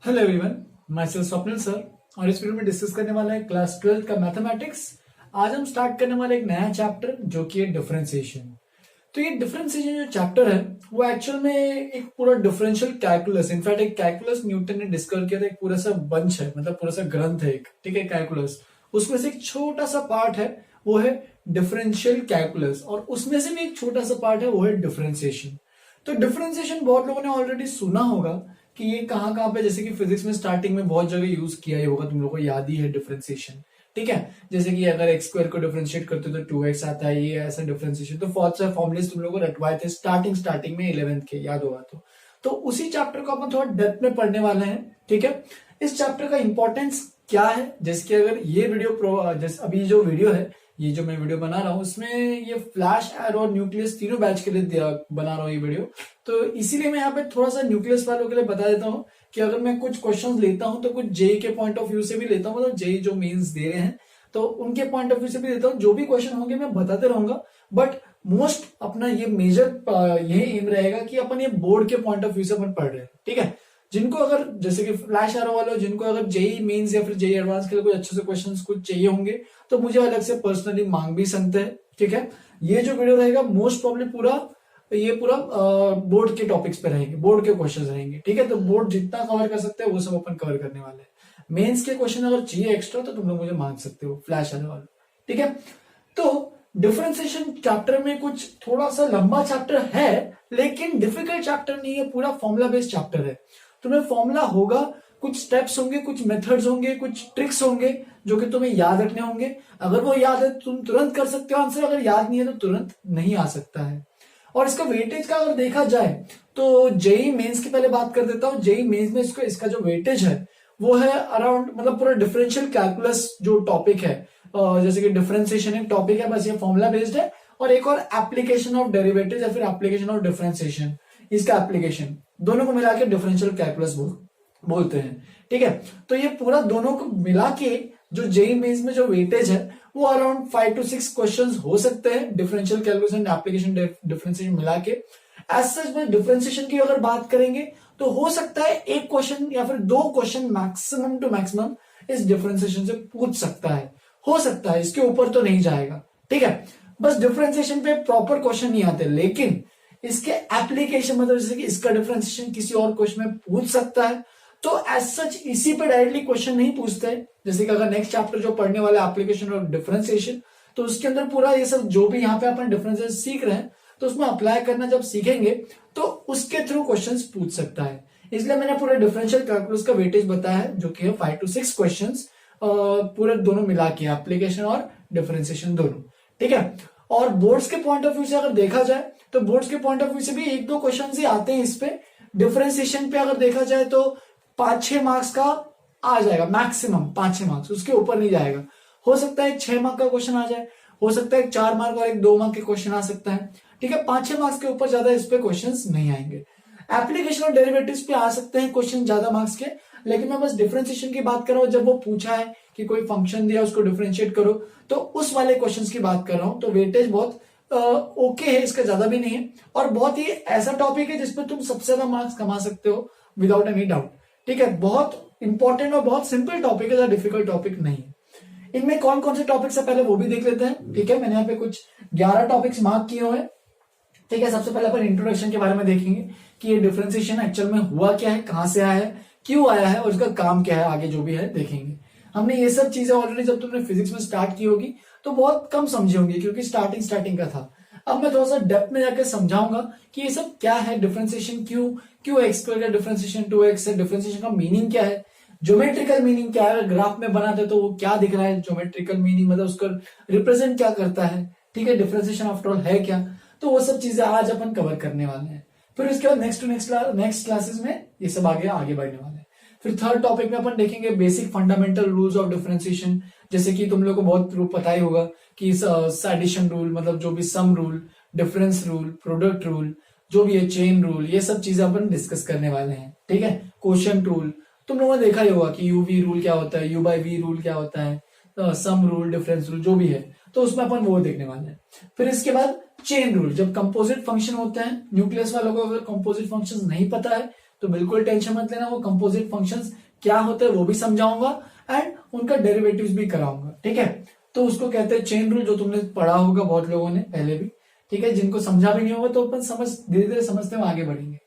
Hello everyone, my self Swapnil sir. और इस video में डिस्कस करने वाला है क्लास 12 का मैथमेटिक्स। आज हम स्टार्ट करने वाले एक नया चैप्टर जो कि है डिफरेंशिएशन। तो ये डिफरेंशिएशन जो चैप्टर है वो एक्चुअल में एक पूरा डिफरेंशियल कैलकुलस, इनफैक्ट एक कैलकुलस न्यूटन ने डिस्कवर किया था, एक पूरा सा बंच है, मतलब पूरा सा ग्रंथ है एक, ठीक है, कैलकुलस। उसमें से एक छोटा सा पार्ट है वो है डिफरेंशियल कैलकुलस, और उसमें से भी एक छोटा सा पार्ट है वो है डिफरेंशिएशन। तो डिफरेंशिएशन बहुत लोगों ने ऑलरेडी सुना होगा कि ये कहाँ कहाँ पे, जैसे कि फिजिक्स में स्टार्टिंग में बहुत जगह यूज किया ही होगा, तुम लोगों को याद ही है डिफरेंशिएशन, ठीक है। जैसे कि अगर एक्स स्क्वायर को डिफरेंशिएट करते हो तो 2x आता है, ये ऐसा डिफरेंशिएशन। तो बहुत सारे फॉर्मुलेस तुम लोगों को रटवाए थे स्टार्टिंग में 11th के, याद होगा तो उसी चैप्टर को अपन थोड़ा डेप्थ में पढ़ने वाले हैं, ठीक है। इस चैप्टर का इंपॉर्टेंस क्या है, जैसे कि अगर ये वीडियो जैसे अभी जो वीडियो है, ये जो मैं वीडियो बना रहा हूँ, उसमें ये फ्लैश, एरो और न्यूक्लियस तीनों बैच के लिए बना रहा हूँ ये वीडियो। तो इसीलिए मैं यहाँ पे थोड़ा सा न्यूक्लियस वालों के लिए बता देता हूँ कि अगर मैं कुछ क्वेश्चंस लेता हूं तो कुछ जेई के पॉइंट ऑफ व्यू से भी लेता हूं, मतलब जेई जो मेंस दे रहे हैं तो उनके पॉइंट ऑफ व्यू से भी लेता हूं। जो भी क्वेश्चन होंगे मैं बताते रहूंगा, बट मोस्ट अपना ये मेजर यही एम रहेगा कि अपन ये बोर्ड के पॉइंट ऑफ व्यू से अपन पढ़ रहे हैं, ठीक है। जिनको अगर जैसे कि फ्लैश एरो वाले, जिनको अगर जेई मेंस या फिर जेई एडवांस के लिए कुछ अच्छे से क्वेश्चंस कुछ चाहिए होंगे तो मुझे अलग से पर्सनली मांग भी सकते हैं, ठीक है। ये जो वीडियो रहेगा मोस्ट प्रॉब्ली पूरा बोर्ड के टॉपिक्स पे रहेंगे, बोर्ड के क्वेश्चंस रहेंगे, ठीक है। तो बोर्ड जितना कवर कर सकते हैं वो सब अपन कवर करने वाले हैं। मेंस के क्वेश्चन अगर चाहिए एक्स्ट्रा तो तुम लोग मुझे मांग सकते हो, फ्लैश आने वाले, ठीक है। तो डिफरेंशिएशन चैप्टर में कुछ थोड़ा सा लंबा चैप्टर है, लेकिन डिफिकल्ट चैप्टर नहीं है, पूरा फॉर्मूला बेस्ड चैप्टर है। तुम्हें फॉर्मूला होगा, कुछ स्टेप्स होंगे, कुछ मेथड्स होंगे, कुछ ट्रिक्स होंगे जो कि तुम्हें याद रखने होंगे। अगर वो याद है तुम तुरंत कर सकते हो आंसर, अगर याद नहीं है तो तुरंत नहीं आ सकता है। और इसका वेटेज का अगर देखा जाए तो जेई मेंस की पहले बात कर देता हूं। जेई मेंस में इसका जो वेटेज है वो है अराउंड, मतलब पूरा डिफरेंशियल कैलकुलस जो टॉपिक है, जैसे कि डिफरेंशिएशन एक टॉपिक है, बस ये फॉर्मूला बेस्ड है, और एक और एप्लीकेशन ऑफ डेरिवेटिव या फिर एप्लीकेशन ऑफ डिफरेंशिएशन, इसका एप्लीकेशन दोनों को मिला के डिफरेंशियल कैलकुलस बोलते हैं, ठीक है। तो ये पूरा दोनों को मिला के जो जेई मेंस में जो वेटेज है वो अराउंड 5 to 6 क्वेश्चंस हो सकते हैं, differential calculus and application differentiation मिला के। एज सच में डिफरेंशिएशन की अगर बात करेंगे तो हो सकता है एक क्वेश्चन या फिर दो क्वेश्चन मैक्सिमम टू मैक्सिमम इस डिफरेंशिएशन से पूछ सकता है, हो सकता है, इसके ऊपर तो नहीं जाएगा, ठीक है। बस डिफरेंशिएशन पे प्रॉपर क्वेश्चन नहीं आते, लेकिन इसके एप्लीकेशन, मतलब जैसे कि इसका डिफरेंशिएशन किसी और क्वेश्चन में पूछ सकता है, तो एज सच इसी पे डायरेक्टली क्वेश्चन नहीं पूछते। जैसे कि अगर नेक्स्ट चैप्टर जो पढ़ने वाला एप्लीकेशन और डिफरेंशिएशन, तो उसके अंदर पूरा ये सब जो भी यहाँ पे अपन डिफरेंशिएशन सीख रहे हैं तो उसमें अप्लाई करना जब सीखेंगे तो उसके थ्रू क्वेश्चंस पूछ सकता है। इसलिए मैंने पूरे डिफरेंशियल कैलकुलस का वेटेज बताया है, जो कि है 5 to 6 क्वेश्चंस, पूरे दोनों मिला के, एप्लीकेशन और डिफरेंशिएशन दोनों, ठीक है। और बोर्ड्स के पॉइंट ऑफ व्यू से अगर देखा जाए तो बोर्ड्स के पॉइंट ऑफ व्यू से भी एक दो क्वेश्चन ही आते हैं इस पे। डिफरेंशिएशन पे अगर देखा जाए तो 5-6 मार्क्स का आ जाएगा, मैक्सिमम 5-6 मार्क्स, उसके ऊपर नहीं जाएगा। हो सकता है 6 मार्क का क्वेश्चन आ जाए, हो सकता है 4 मार्क और 1-2 मार्क के क्वेश्चन आ सकता है, ठीक है। 5-6 मार्क्स के ऊपर ज्यादा इस पे क्वेश्चंस नहीं आएंगे। एप्लीकेशन और डेरिवेटिव्स पे आ सकते हैं क्वेश्चन ज्यादा मार्क्स के, लेकिन मैं बस डिफरेंशिएशन की बात कर रहा हूं। जब वो पूछा है कि कोई फंक्शन दिया उसको डिफरेंशिएट करो, तो उस वाले क्वेश्चन की बात कर रहा हूं। तो वेटेज बहुत ओके है, इसका ज्यादा भी नहीं है, और बहुत ही ऐसा टॉपिक है जिसपे तुम सबसे ज्यादा मार्क्स कमा सकते हो विदाउट एनी डाउट, ठीक है। बहुत इंपॉर्टेंट और बहुत सिंपल टॉपिक है, डिफिकल्ट टॉपिक नहीं है। इनमें कौन कौन से टॉपिक्स है पहले वो भी देख लेते हैं, ठीक है। मैंने यहाँ पे कुछ 11 टॉपिक्स मार्क किए हुए हैं, ठीक है। सबसे पहले अपन इंट्रोडक्शन के बारे में देखेंगे कि ये डिफरेंशिएशन एक्चुअल में हुआ क्या है, कहां से आया है, क्यों आया है और इसका काम क्या है, आगे जो भी है देखेंगे। हमने ये सब चीजें ऑलरेडी जब तुमने फिजिक्स में स्टार्ट की होगी तो बहुत कम समझे होंगे, क्योंकि स्टार्टिंग का था। अब मैं थोड़ा सा डेप्थ में जाकर समझाऊंगा कि ये सब क्या है, डिफरेंशिएशन क्यों एक्स स्क्वायर का डिफरेंशिएशन 2x है, डिफरेंशिएशन का मीनिंग क्या है, ज्योमेट्रिकल मीनिंग क्या है, ग्राफ में बनाते तो वो क्या दिख रहा है, ज्योमेट्रिकल मीनिंग मतलब उसका रिप्रेजेंट क्या करता है, ठीक है। डिफरेंशिएशन आफ्टर ऑल है क्या, तो वो सब चीजें आज अपन कवर करने वाले हैं। फिर उसके बाद नेक्स्ट क्लासेस में ये सब आगे बढ़ने वाले हैं। फिर थर्ड टॉपिक में अपन देखेंगे basic fundamental rules of differentiation, जैसे कि तुम लोग को बहुत रूल पता ही होगा कि एडिशन रूल, मतलब जो भी sum rule, difference rule, product rule, जो भी है चेन रूल, ये सब चीजें अपन डिस्कस करने वाले हैं, ठीक है। क्वोशिएंट रूल तुम लोगों ने देखा ही होगा कि यू वी रूल क्या होता है, यू बाई वी रूल क्या होता है, सम रूल, डिफरेंस रूल, जो भी है, तो उसमें अपन वो देखने वाले हैं। फिर इसके बाद चेन रूल, जब कंपोजिट फंक्शन होते हैं, न्यूक्लियस वालों को अगर कंपोजिट फंक्शन नहीं पता है तो बिल्कुल टेंशन मत लेना, वो कंपोजिट फंक्शंस क्या होते हैं वो भी समझाऊंगा एंड उनका डेरिवेटिव्स भी कराऊंगा। ठीक है, तो उसको कहते हैं चेन रूल, जो तुमने पढ़ा होगा बहुत लोगों ने पहले भी। ठीक है, जिनको समझा भी नहीं होगा तो अपन समझ धीरे धीरे समझते हुए आगे बढ़ेंगे।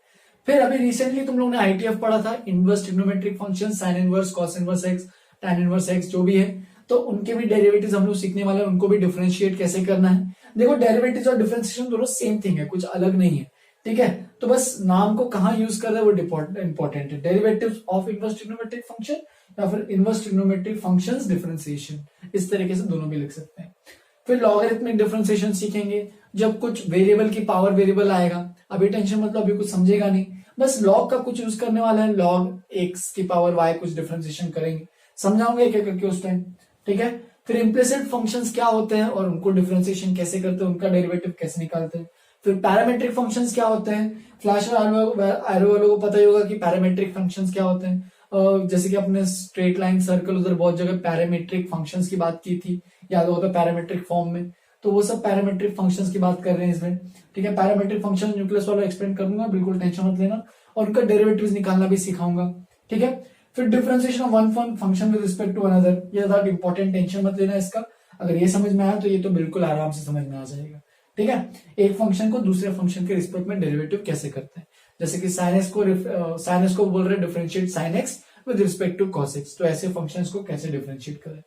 फिर अभी रिसेंटली तुम लोगों ने आईटीएफ पढ़ा था, inverse trigonometric function, sine inverse, cos inverse x, tan inverse x जो भी है, तो उनके भी डेरिवेटिव्स हम लोग सीखने वाले हैं, उनको भी डिफरेंशिएट कैसे करना है। देखो डेरिवेटिव्स और डिफरेंशिएशन दोनों सेम थिंग है, कुछ अलग नहीं है। ठीक है, तो बस नाम को कहाँ यूज कर रहे हैं वो इंपॉर्टेंट है। Derivatives of inverse trigonometric function या फिर इनवर्स ट्रिग्नोमेट्रिक फंक्शंस डिफरेंशिएशन, इस तरीके से दोनों भी लिख सकते हैं। फिर लॉगरिथमिक डिफरेंशिएशन सीखेंगे, जब कुछ वेरिएबल की पावर वेरिएबल आएगा। अभी टेंशन मतलब अभी कुछ समझेगा नहीं, बस लॉग का कुछ यूज करने वाला है, लॉग एक्स की पावर वाई कुछ डिफरेंशिएशन करेंगे, समझाऊंगे एक एक करके उस टाइम। ठीक है, फिर इम्प्लिसिट फंक्शंस क्या होते हैं और उनको डिफरेंशिएशन कैसे करते हैं, उनका डेरिवेटिव कैसे निकालते हैं। फिर पैरामेट्रिक फंक्शंस क्या होते हैं, फ्लैश और एरो वालों को पता ही होगा कि पैरामेट्रिक फंक्शंस क्या होते हैं। जैसे कि अपने स्ट्रेट लाइन सर्कल उधर बहुत जगह पैरामेट्रिक फंक्शंस की बात की थी, याद होगा पैरामेट्रिक फॉर्म में, तो वो सब पैरामेट्रिक फंक्शंस की बात कर रहे हैं इसमें। ठीक है, पैरामेट्रिक फंक्शन न्यूक्लियस वाला एक्सप्लेन करूंगा, बिल्कुल टेंशन मत लेना, और उनका डेरिवेटिव्स निकालना भी सिखाऊंगा। ठीक है, फिर differentiation of one function with respect to another, ये ज्यादा इंपॉर्टेंट, टेंशन मत लेना इसका। अगर ये समझ में आया तो ये तो बिल्कुल आराम से समझ में आ जाएगा। ठीक है, एक फंक्शन को दूसरे फंक्शन के रिस्पेक्ट में डेरिवेटिव कैसे करते हैं, जैसे कि साइन एक्स को बोल रहे हैं differentiate sine x with respect to cos x, तो ऐसे फंक्शंस को कैसे डिफरेंशिएट करें।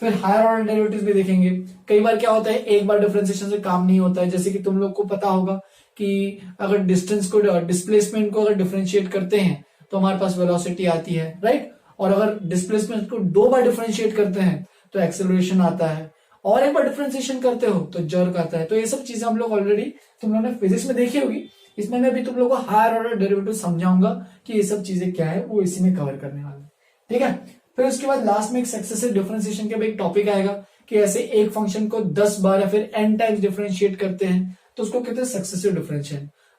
फिर हायर ऑर्डर डेरिवेटिव्स भी देखेंगे। कई बार क्या होता है, एक बार डिफरेंशिएशन से काम नहीं होता है, जैसे कि तुम लोग को पता होगा कि अगर डिस्टेंस को, डिस्प्लेसमेंट को अगर डिफरेंशिएट करते हैं तो हमारे पास वेलोसिटी आती है, राइट, और अगर डिस्प्लेसमेंट को 2 बार डिफरेंशिएट करते हैं तो एक्सेलरेशन आता है, और एक बार डिफरेंशिएशन करते हो तो जर्क आता है। तो ये सब चीजें हम लोग ऑलरेडी तुम लोगों ने फिजिक्स में देखी होगी, इसमें मैं भी तुम लोगों को हायर ऑर्डर डेरिवेटिव समझाऊंगा कि ये सब चीजें क्या है, वो इसी में कवर करने वाला है। ठीक है, फिर उसके बाद लास्ट में एक सक्सेसिव डिफरेंशिएशन के एक टॉपिक आएगा कि ऐसे एक फंक्शन को 10 बार या फिर n टाइम्स डिफरेंशिएट करते हैं तो उसको कहते हैं सक्सेसिव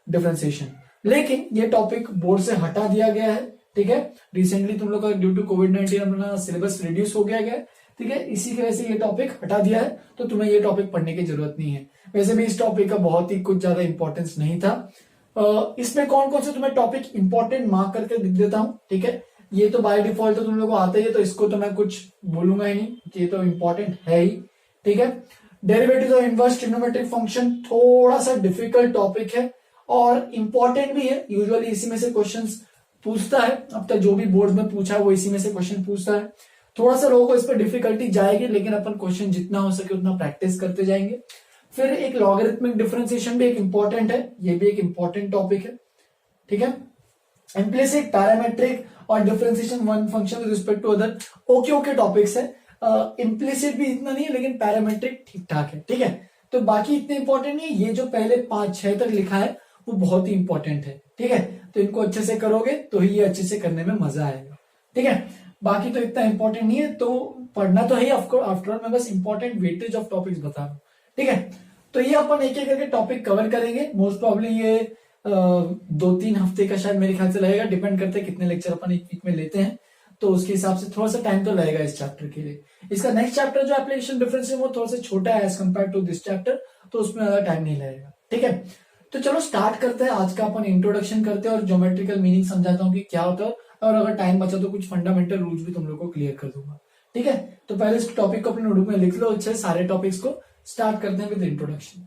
डिफरेंशिएशन। लेकिन ये टॉपिक बोर्ड से हटा दिया गया है। ठीक है, रिसेंटली तुम लोग का ड्यू टू कोविड-19 अपना सिलेबस रिड्यूस हो गया है। ठीक है, इसी की वजह से ये टॉपिक हटा दिया है, तो तुम्हें ये टॉपिक पढ़ने की जरूरत नहीं है। वैसे भी इस टॉपिक का बहुत ही कुछ ज्यादा इंपॉर्टेंस नहीं था। इसमें कौन कौन से तुम्हें टॉपिक इंपॉर्टेंट मार्क करके दिख देता हूं। ठीक है, ये तो बाय डिफॉल्ट तो तुम लोग को आता ही है, तो इसको तो मैं कुछ बोलूंगा ही नहीं, ये तो इंपॉर्टेंट है ही। ठीक है, derivative of inverse trigonometric function थोड़ा सा डिफिकल्ट टॉपिक है और इंपॉर्टेंट भी है, यूजुअली इसी में से क्वेश्चंस पूछता है। अब तक जो भी बोर्ड में पूछा है वो इसी में से क्वेश्चन पूछता है। थोड़ा सा लोगों को इस पर डिफिकल्टी जाएगी, लेकिन अपन क्वेश्चन जितना हो सके उतना प्रैक्टिस करते जाएंगे। फिर एक लॉगरिथमिक डिफरेंशिएशन भी एक इंपॉर्टेंट है, ये भी एक इंपॉर्टेंट टॉपिक है। ठीक है, इम्प्लिसिट, पैरामेट्रिक और differentiation one function with respect to other okay topics है। इम्प्लिसिट भी इतना नहीं है, लेकिन पैरामेट्रिक ठीक ठाक है। ठीक है, तो बाकी इतने इंपॉर्टेंट नहीं है, ये जो पहले 5-6 तक लिखा है वो बहुत ही इंपॉर्टेंट है। ठीक है, तो इनको अच्छे से करोगे तो ही ये अच्छे से करने में मजा आएगा। ठीक है, बाकी तो इतना इंपॉर्टेंट नहीं है, तो पढ़ना तो है आफ्टर ऑल, मैं बस इंपॉर्टेंट वेटेज ऑफ टॉपिक्स बता रहा हूँ। ठीक है, तो ये अपन एक एक करके टॉपिक कवर करेंगे। मोस्ट प्रॉब्ली ये 2-3 हफ्ते का शायद मेरे ख्याल से लगेगा, डिपेंड करते हैं कितने लेक्चर अपन एक वीक में लेते हैं, तो उसके हिसाब से थोड़ा सा टाइम तो लगेगा इस चैप्टर के लिए। इसका नेक्स्ट चैप्टर जो एप्लीकेशन डिफरेंस है वो थोड़ा सा छोटा है as compare to this chapter, तो उसमें ज्यादा टाइम नहीं लगेगा। ठीक है, तो चलो स्टार्ट करते हैं। आज का अपन इंट्रोडक्शन करते हैं और ज्योमेट्रिकल मीनिंग समझाता हूँ कि क्या होता है, और अगर टाइम बचा तो कुछ फंडामेंटल रूल्स भी तुम लोग को क्लियर कर दूंगा। ठीक है, तो पहले इस टॉपिक को अपने नोटबुक में लिख लो अच्छे सारे टॉपिक्स को। स्टार्ट करते हैं विद इंट्रोडक्शन।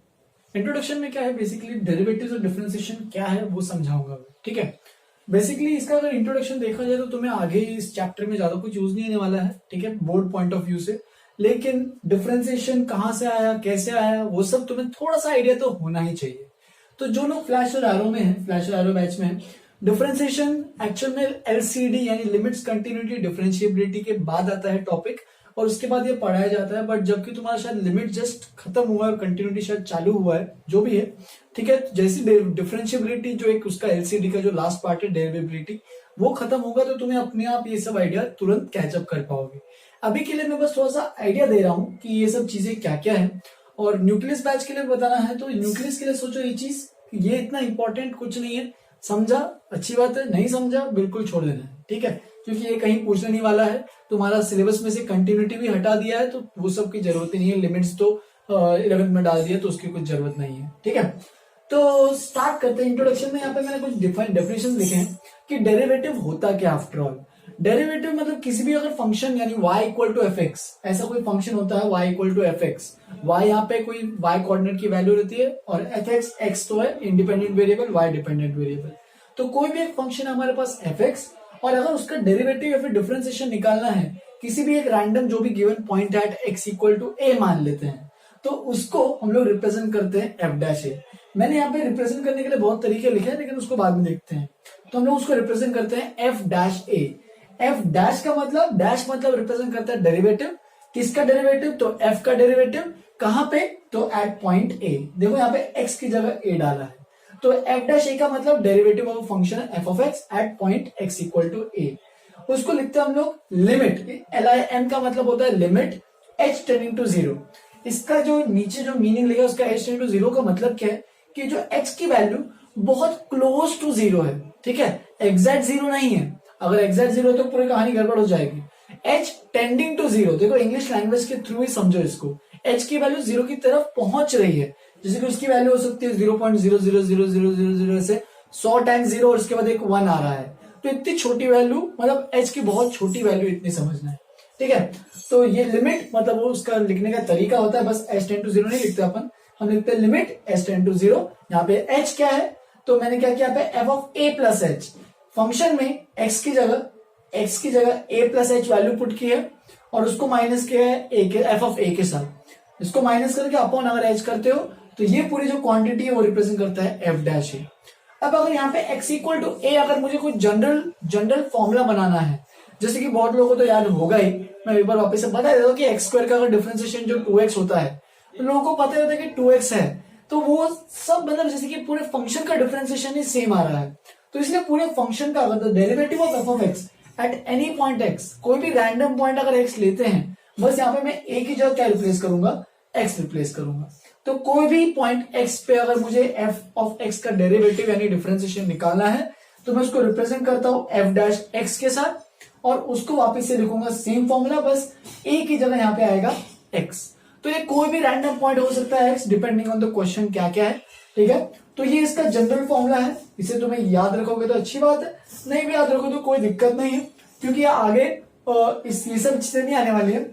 इंट्रोडक्शन में क्या है, बेसिकली डेरिवेटिव्स और डिफरेंशिएशन क्या है वो समझाऊंगा। ठीक है, बेसिकली इसका अगर इंट्रोडक्शन देखा जाए तो तुम्हें आगे इस चैप्टर में ज्यादा कुछ यूज नहीं होने वाला है। ठीक है, बोर्ड पॉइंट ऑफ व्यू से, लेकिन डिफरेंशिएशन कहां से आया, कैसे आया, वो सब तुम्हें थोड़ा सा आइडिया तो होना ही चाहिए। तो जो लोग फ्लैश और एरो में है, फ्लैश और एरो बैच में है, डिफरेंशिएशन एक्चुअल में एलसीडी यानी लिमिट्स, कंटिन्यूटी, डिफरेंशिएबिलिटी के बाद आता है टॉपिक, और उसके बाद ये पढ़ाया जाता है। बट जबकि तुम्हारा शायद लिमिट जस्ट खत्म हुआ है और कंटिन्यूटी शायद चालू हुआ है, जो भी है। ठीक है, जैसी डिफरेंशिएबिलिटी जो एक उसका एलसीडी का जो लास्ट पार्ट है डेरिवेबिलिटी, वो खत्म होगा तो तुम्हें अपने आप ये सब आइडिया तुरंत कैचअप कर पाओगे। अभी के लिए मैं बस थोड़ा सा आइडिया दे रहा हूँ कि ये सब चीजें क्या क्या है। और न्यूक्लियस बैच के लिए बताना है तो न्यूक्लियस के लिए सोचो ये चीज, ये इतना इंपॉर्टेंट कुछ नहीं है। समझा अच्छी बात है, नहीं समझा बिल्कुल छोड़ देना है। ठीक है, क्योंकि ये कहीं पूछने नहीं वाला है। तुम्हारा सिलेबस में से कंटिन्यूटी भी हटा दिया है, तो वो सब की जरूरत ही नहीं है। लिमिट्स तो 11th में डाल दिया, तो उसकी कुछ जरूरत नहीं है। ठीक है, तो स्टार्ट करते हैं। इंट्रोडक्शन में यहाँ पे मैंने कुछ डेफिनेशन लिखे हैं। कि डेरिवेटिव होता क्या आफ्टर ऑल। डेरिवेटिव मतलब किसी भी अगर फंक्शन यानी y equal to F x, ऐसा कोई फंक्शन होता है y equal to F x, y यहाँ पे कोई y कोऑर्डिनेट की वैल्यू रहती है और एफ एक्स एक्स तो है independent variable, y dependent variable. तो कोई भी एक फंक्शन है हमारे पास एफ एक्स और अगर उसका डेरिवेटिव या फिर डिफरेंशिएशन निकालना है किसी भी एक रैंडम जो भी given point at x equal to a मान लेते हैं, तो उसको हम लोग रिप्रेजेंट करते हैं एफ डैश ए। मैंने यहाँ पे रिप्रेजेंट करने के लिए बहुत तरीके लिखे हैं लेकिन उसको बाद में देखते हैं। तो हम लोग उसको रिप्रेजेंट करते हैं एफ डैश ए। एफ डैश का मतलब, डैश मतलब रिप्रेजेंट करता है डेरिवेटिव। किसका डेरिवेटिव? तो एफ का डेरिवेटिव। कहां पे? तो एट पॉइंट ए। देखो यहाँ पे एक्स की जगह ए डाला है, तो एफ डैश ए का मतलब डेरिवेटिव ऑफ फंक्शन है f of x at point x equal to a. उसको लिखते हैं हम लोग लिमिट, एल आई एम का मतलब होता है limit h tending to zero. इसका जो नीचे जो मीनिंग लिखा है उसका एच टेंडिंग टू जीरो का मतलब क्या है कि जो एक्स की वैल्यू बहुत क्लोज टू जीरो है, ठीक है, एग्जैक्ट जीरो नहीं है। अगर एग्जैक्ट जीरो तो पूरी कहानी गड़बड़ हो जाएगी। एच टेंडिंग टू जीरो, देखो इंग्लिश लैंग्वेज के थ्रू ही समझो इसको। एच की वैल्यू जीरो की तरफ पहुंच रही है, जैसे कि उसकी वैल्यू हो सकती है 0.00000 से 100 टाइम्स जीरो और उसके बाद एक 1 आ रहा है, तो इतनी छोटी वैल्यू मतलब एच की बहुत छोटी वैल्यू इतनी समझना है, ठीक है। तो ये लिमिट मतलब वो उसका लिखने का तरीका होता है, बस एच टेंड टू जीरो नहीं लिखते अपन, हम लिखते हैं limit h tend to zero. यहाँ पे एच क्या है, तो मैंने क्या किया पे F of A plus H. Function में एक्स की जगह ए प्लस एच वैल्यू पुट की है और उसको माइनस किया है ए के एफ ऑफ ए के साथ। इसको माइनस करके अपॉन अगर एच करते हो तो ये पूरी जो क्वांटिटी है वो रिप्रेजेंट करता है एफ डैश ए। अब अगर यहाँ पे एक्स इक्वल टू ए अगर मुझे कोई जनरल फॉर्मूला बनाना है, जैसे कि बहुत लोगों को तो याद होगा ही, मैं एक बार वापस से बता देता हूँ कि एक्स स्क्वायर का अगर डिफरेंशिएशन जो 2x होता है तो लोगों को पता होता है कि 2x है, तो वो सब मतलब जैसे कि पूरे फंक्शन का डिफरेंशिएशन ही सेम आ रहा है, तो इसलिए पूरे फंक्शन का अगर derivative of f of x at any point x, कोई भी रैंडम पॉइंट अगर एक्स लेते हैं, बस यहाँ पे मैं ए की जगह क्या रिप्लेस करूंगा, एक्स रिप्लेस करूंगा। तो कोई भी पॉइंट एक्स पे अगर मुझे एफ ऑफ एक्स का डेरिवेटिव यानी डिफरेंशिएशन निकालना है तो मैं उसको रिप्रेजेंट करता हूं एफ डैश एक्स के साथ और उसको वापस से लिखूंगा सेम फॉर्मूला, बस ए की जगह यहाँ पे आएगा एक्स। तो ये कोई भी रैंडम पॉइंट हो सकता है x, depending on the question क्या क्या है, ठीक है। तो ये इसका जनरल फॉर्मूला है, इसे तुम्हें याद रखोगे तो अच्छी बात है, नहीं भी याद रखो तो कोई दिक्कत नहीं है, क्योंकि आगे ये सब चीजें नहीं आने वाली है,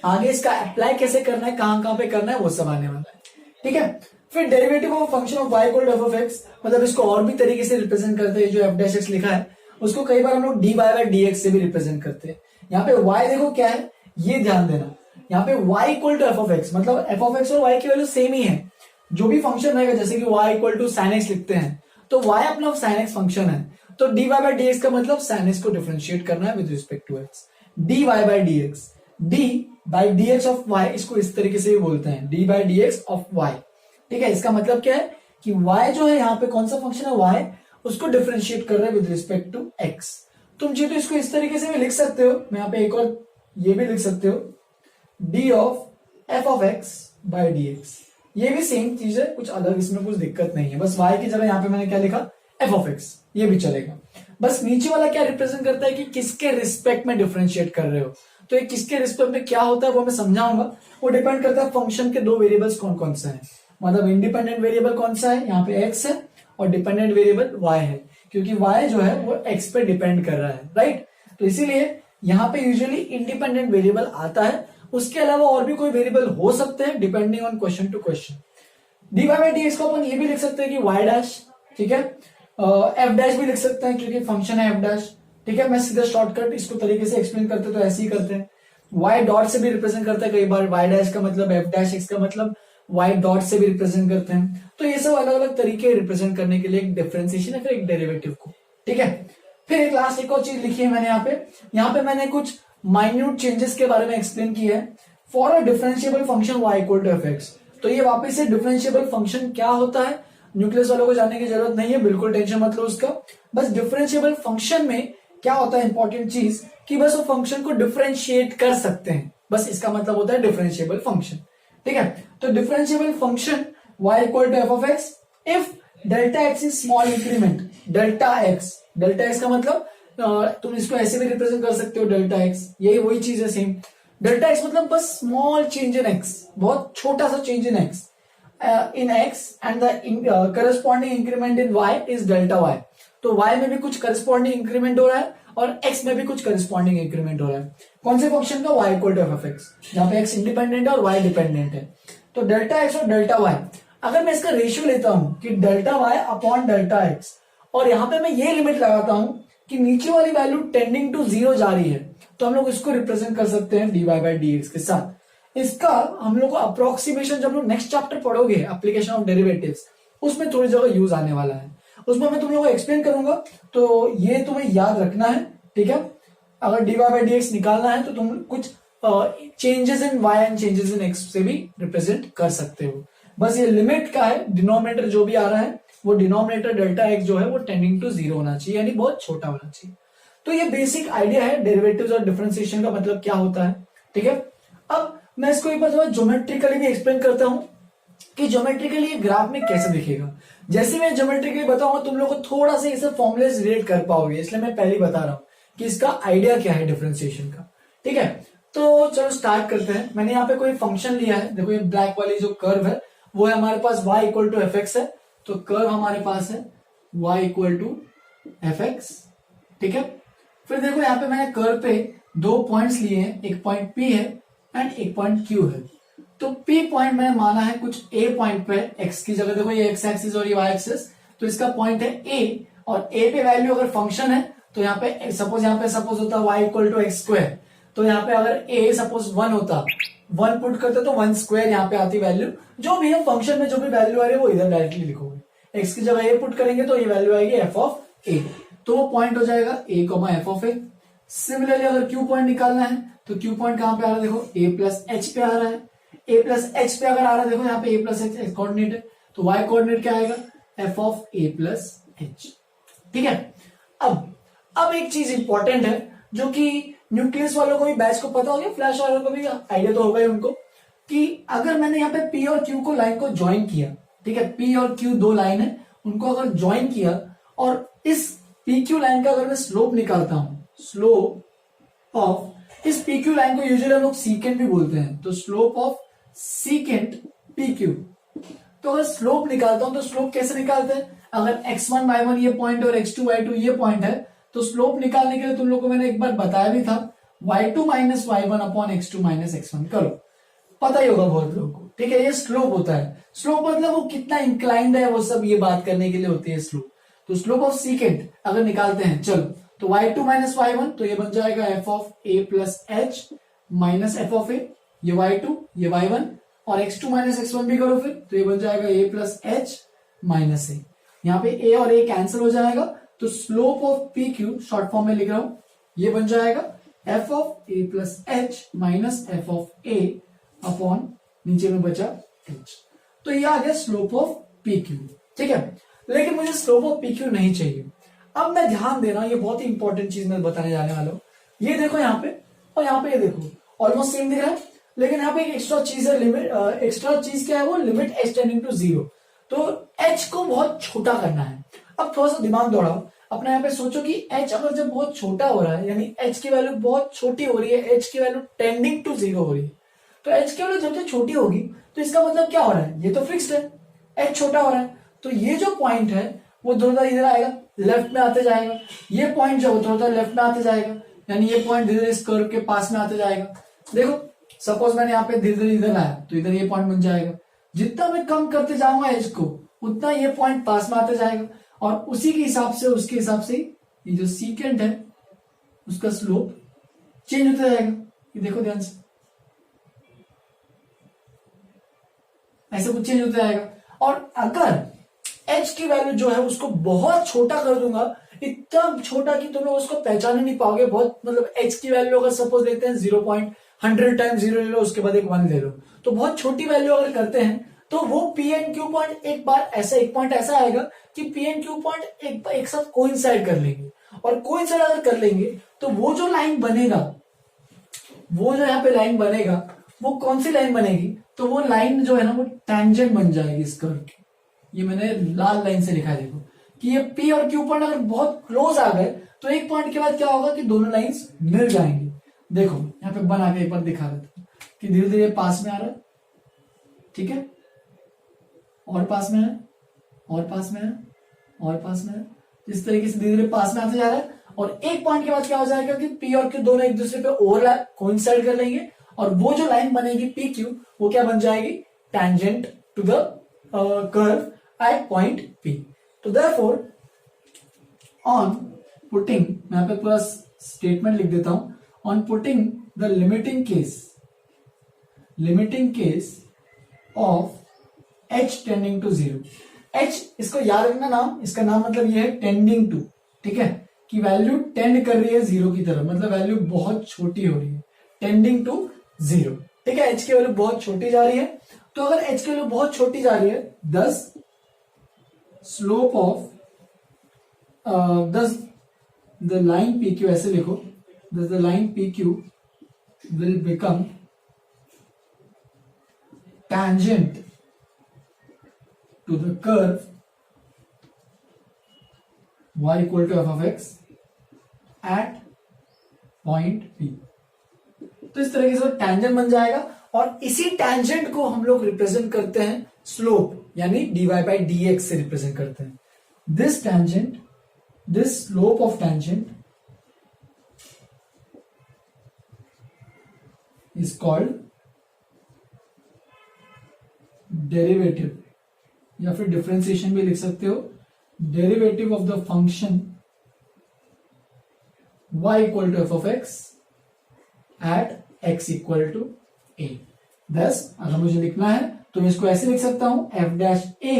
आगे इसका अप्लाई कैसे करना है, कहां पे करना है, वो सब आने वाला है, ठीक है। फिर derivative of function of y equal to F of x, मतलब इसको और भी तरीके से रिप्रेजेंट करते हैं, जो एफ डैश एक्स लिखा है उसको कई बार हम लोग dy बाय dx से भी रिप्रेजेंट करते हैं। यहाँ पे y देखो क्या है, ये ध्यान देना, यहाँ पे y equal to F of x मतलब एफ ऑफ एक्स और y की वैल्यू सेम ही है। जो भी फंक्शन रहेगा, जैसे कि y equal to sine x लिखते हैं तो y अपना साइन एक्स फंक्शन है, तो dy बाय dx का मतलब साइन एक्स को डिफरेंशिएट करना है with respect to x। dy by dx, d by dx of y, इसको इस तरीके से भी बोलते हैं d by dx of y, ठीक है। इसका मतलब क्या है कि y जो है यहाँ पे कौन सा फंक्शन है y, उसको डिफरेंशिएट कर रहे हैं विद रिस्पेक्ट टू x। तुम चाहे तो इसको इस तरीके से भी लिख सकते हो, मैं यहाँ पे एक और ये भी लिख सकते हो d of f of x by dx, ये भी सेम चीज है, कुछ अलग इसमें कुछ दिक्कत नहीं है, बस y की जगह यहाँ पे मैंने क्या लिखा एफ ऑफ एक्स, ये भी चलेगा। बस नीचे वाला क्या रिप्रेजेंट करता है कि किसके रिस्पेक्ट में डिफरेंशिएट कर रहे हो, तो ये किसके रिस्पेक्ट में क्या होता है वो मैं समझाऊंगा। वो डिपेंड करता है फंक्शन के दो वेरिएबल्स कौन कौन से हैं, मतलब इंडिपेंडेंट वेरिएबल कौन सा है, यहाँ पे x है, और डिपेंडेंट वेरिएबल y है, क्योंकि y जो है वो x पे डिपेंड कर रहा है, राइट। तो इसीलिए यहाँ पे यूजुअली इंडिपेंडेंट वेरिएबल आता है, उसके अलावा और भी कोई वेरिएबल हो सकते हैं depending on question to question. dy by dx को अपन ये भी लिख सकते हैं कि y डैश, ठीक है, एफ डैश भी लिख सकते हैं क्योंकि फंक्शन है एफ डैश, ठीक है। मैं सीधा शॉर्टकट इसको तरीके से एक्सप्लेन करते तो ऐसे ही करते हैं। y डॉट से भी रिप्रेजेंट करता है कई बार, y डैश का मतलब एफ डैश एक्स का मतलब y डॉट से भी रिप्रेजेंट करते हैं। तो ये सब अलग अलग तरीके रिप्रेजेंट करने के लिए एक डिफरेंशिएशन है फिर एक डेरिवेटिव को, ठीक है। फिर एक लास्ट एक और चीज लिखी है मैंने यहाँ पे मैंने कुछ माइन्यूट चेंजेस के बारे में एक्सप्लेन किया है। For a differentiable function y equal to F x, तो ये वापस से डिफरेंशिएबल फंक्शन क्या होता है न्यूक्लियस वालों को जानने की जरूरत नहीं है, बिल्कुल टेंशन मत लो उसका। बस डिफरेंशिएबल फंक्शन में क्या होता है इंपॉर्टेंट चीज कि बस वो फंक्शन को डिफरेंशिएट कर सकते हैं, बस इसका मतलब होता है डिफरेंशिएबल फंक्शन, ठीक है। तो differentiable function y equal to F of X if delta X is small increment, delta X का मतलब तुम इसको ऐसे भी रिप्रेजेंट कर सकते हो डेल्टा एक्स, यही वही चीज है सेम। डेल्टा एक्स मतलब बस स्मॉल चेंज इन एक्स, बहुत छोटा सा change in x and the corresponding increment in y is delta y। तो y में भी कुछ करस्पॉन्डिंग इंक्रीमेंट हो रहा है और x में भी कुछ करस्पॉन्डिंग इंक्रीमेंट हो रहा है। कौन से फंक्शन का? y equal to F of X, जहां पे x इंडिपेंडेंट है और y डिपेंडेंट है। तो डेल्टा x और डेल्टा y, अगर मैं इसका रेशियो लेता हूं कि delta y upon delta x, और यहां पे मैं ये लिमिट लगाता हूं कि नीचे वाली वैल्यू टेंडिंग टू जीरो जा रही है, तो हम लोग इसको रिप्रेजेंट कर सकते हैं dy बाई dx के साथ। इसका हम लोग को अप्रोक्सीमेशन जब लोग नेक्स्ट चैप्टर पढ़ोगे एप्लीकेशन ऑफ डेरिवेटिव्स, उसमें थोड़ी जगह यूज आने वाला है, उसमें मैं तुम लोगों को एक्सप्लेन करूंगा, तो ये तुम्हें याद रखना है, ठीक है। अगर dy बाई dx निकालना है तो तुम कुछ changes in y and changes in x से भी रिप्रेजेंट कर सकते हो। बस ये लिमिट का है, डिनोमिनेटर जो भी आ रहा है वो डिनोमिनेटर डेल्टा x जो है वो टेंडिंग टू जीरो होना चाहिए, यानी बहुत छोटा होना चाहिए। तो ये बेसिक आइडिया है डेरिवेटिव्स और डिफरेंशिएशन का मतलब क्या होता है, ठीक है। अब मैं इसको एक बार ज्योमेट्रिकली भी एक्सप्लेन करता हूं कि ज्योमेट्रिकली ये ग्राफ में कैसे दिखेगा। जैसे मैं ज्योमेट्रिकली बताऊंगा तुम लोग को थोड़ा सा इसे फॉर्मूले से रिलेट कर पाओगे, इसलिए मैं पहले बता रहा हूं कि इसका आइडिया क्या है डिफरेंशिएशन का, ठीक है। तो चलो स्टार्ट करते हैं। मैंने यहाँ पे कोई फंक्शन लिया है, देखो ये ब्लैक वाली जो कर्व है वो है हमारे पास y equal to F X है, तो कर्व हमारे पास है y equal to F X, ठीक है। फिर देखो यहाँ पे मैंने कर्व पे दो पॉइंट्स लिए हैं, एक पॉइंट P है एंड एक पॉइंट Q है। तो P पॉइंट मैंने माना है कुछ A पॉइंट पे, x की जगह देखो ये x एक्सिस और ये y एक्सिस, तो इसका पॉइंट है A, और A पे वैल्यू अगर फंक्शन है तो यहाँ पे सपोज होता है y equal to X square, तो यहाँ पे अगर A सपोज 1 होता, 1 पुट करते तो 1 स्क्वायर यहाँ पे आती वैल्यू, जो भी है फंक्शन में जो भी वैल्यू आ रही है वो इधर डायरेक्टली लिखोगे। x की जगह A पुट करेंगे तो ये वैल्यू आएगी f ऑफ A, तो वो पॉइंट हो जाएगा a f of a। Similarly अगर q पॉइंट निकालना है तो q पॉइंट कहां पे आ रहा है, देखो a प्लस h पे आ रहा है, a प्लस h पे अगर आ रहा है, देखो यहाँ पे a प्लस h कोऑर्डिनेट है, तो y कोऑर्डिनेट क्या आएगा, f of a plus h, ठीक है। अब एक चीज इंपॉर्टेंट है जो कि न्यूक्लियस वालों को भी बैच को पता होगा, फ्लैश वालों को भी आइडिया तो होगा ही उनको, कि अगर मैंने यहाँ पे p और q को लाइन को ज्वाइन किया, ठीक है, p और q दो लाइन है, उनको अगर ज्वाइन किया और इस PQ लाइन का अगर मैं स्लोप निकालता हूं, स्लोप ऑफ इस PQ लाइन को यूजुअली हम लोग सीकेंट भी बोलते हैं, तो स्लोप ऑफ सीकेंट PQ, तो अगर स्लोप निकालता हूं तो स्लोप कैसे निकालते हैं, अगर x1 y1 ये पॉइंट और x2 y2 ये पॉइंट है, तो स्लोप निकालने के लिए तुम लोग को मैंने एक बार बताया भी था, y2 minus y1 upon x2 minus x1 करो, पता ही होगा बहुत लोगों को, ठीक है। ये स्लोप होता है, स्लोप मतलब वो कितना इंक्लाइंड है वो सब ये बात करने के लिए होती है स्लोप। तो स्लोप ऑफ सीकेंट अगर निकालते हैं, चलो, तो y2 माइनस y1, तो ये बन जाएगा f of a plus h minus f of a, ये y2 ये y1, और x2 माइनस x1 भी करो फिर, तो ये बन जाएगा a plus h minus a, यहाँ पे a और a कैंसिल हो जाएगा, तो slope of PQ short form में लिख रहा हूं, ये बन जाएगा f of a plus h minus f of a upon नीचे में बचा h, तो ये आ गया स्लोप ऑफ PQ, ठीक है। लेकिन मुझे स्लोप ऑफ PQ नहीं चाहिए। अब मैं ध्यान दे रहा हूं, ये बहुत ही इंपॉर्टेंट चीज मैं बताने जाने वाला हूं। ये देखो यहाँ पे और यहाँ पे ये देखो ऑलमोस्ट सेम दिख रहा है, लेकिन यहाँ पे एक एक्स्ट्रा चीज है, लिमिट एक्स्ट्रा चीज क्या है, वो limit h tending to zero, तो h को बहुत छोटा करना है। अब थोड़ा सा दिमाग दौड़ाओ, अपने यहाँ पे सोचो कि h अगर जब बहुत छोटा हो रहा है, यानी h की वैल्यू बहुत छोटी हो रही है, h की वैल्यू टेंडिंग टू जीरो हो रही है, तो h की वैल्यू जब से छोटी होगी तो इसका मतलब क्या हो रहा है, ये तो फिक्स्ड है, h छोटा हो रहा है, तो ये जो पॉइंट है वो थोड़ा इधर आएगा, लेफ्ट में आते जाएगा, ये पॉइंट जो है थोड़ा लेफ्ट में आते जाएगा, यानी ये पॉइंट धीरे धीरे इस कर्व के पास में आते जाएगा। देखो सपोज मैंने यहाँ पे धीरे धीरे इधर आया तो इधर ये पॉइंट बन जाएगा, जितना मैं कम करते जाऊंगा एज को उतना ये पॉइंट पास में आते जाएगा, और उसी के हिसाब से उसके हिसाब से ये जो सीकेंट है उसका स्लोप चेंज होता जाएगा। ये देखो ध्यान से, ऐसे कुछ चेंज होता जाएगा। और अगर h की वैल्यू जो है उसको बहुत छोटा कर दूंगा, इतना छोटा कि तुम लोग उसको पहचान ही नहीं पाओगे, बहुत मतलब h की वैल्यू अगर सपोज लेते हैं 0.100 टाइम 0 ले लो, उसके बाद एक 1 ले लो, तो बहुत छोटी वैल्यू अगर करते हैं तो वो P एंड Q पॉइंट एक पॉइंट ऐसा आएगा कि P एंड Q पॉइंट एक साथ कोइंसाइड कर लेंगे, और कोइंसाइड अगर कर लेंगे तो वो जो लाइन बनेगा, वो जो यहाँ पे लाइन बनेगा वो कौन सी लाइन बनेगी, तो वो लाइन जो है ना वो टैंजेंट बन जाएगी इस कर्व की। ये मैंने लाल लाइन से लिखा है, देखो कि ये P और Q पॉइंट अगर बहुत क्लोज आ गए तो एक पॉइंट के बाद क्या होगा कि दोनों लाइंस मिल जाएंगी। देखो यहाँ पे बना के एक बार दिखा देता हूं कि धीरे धीरे पास में आ रहा है, ठीक है, और पास में है, और पास में है, और पास में है, इस तरीके से धीरे धीरे पास में आते जा रहा है, और एक पॉइंट के बाद क्या हो जाएगा कि पी और क्यू दोनों एक दूसरे पे ओवरलैप कोइंसाइड कर लेंगे, और वो जो लाइन बनेगी पी क्यू वो क्या बन जाएगी, tangent to the curve at point P. तो देयरफॉर ऑन पुटिंग, मैं यहां पे पूरा स्टेटमेंट लिख देता हूं, on putting the limiting case of h tending to 0, h इसको याद रखना नाम, इसका नाम मतलब ये है टेंडिंग टू, ठीक है, कि वैल्यू टेंड कर रही है 0 की तरफ, मतलब वैल्यू बहुत छोटी हो रही है, टेंडिंग टू 0, ठीक है, h की वैल्यू बहुत छोटी जा रही है। तो अगर h की वैल्यू बहुत छोटी जा रही है, दस स्लोप ऑफ दस द लाइन पी क्यू, ऐसे लिखो, दस the line P Q will become tangent to the curve y equal to f of x at point P। तो इस तरीके से tangent बन जाएगा, और इसी tangent को हम लोग रिप्रेजेंट करते हैं स्लोप, यानी dy by dx से रिप्रेजेंट करते हैं। This tangent, this slope of tangent is called derivative, या फिर डिफरेंशिएशन भी लिख सकते हो, derivative of the function y equal to F of x at x equal to a। दस अगर मुझे लिखना है तो मैं इसको ऐसे लिख सकता हूं, f dash a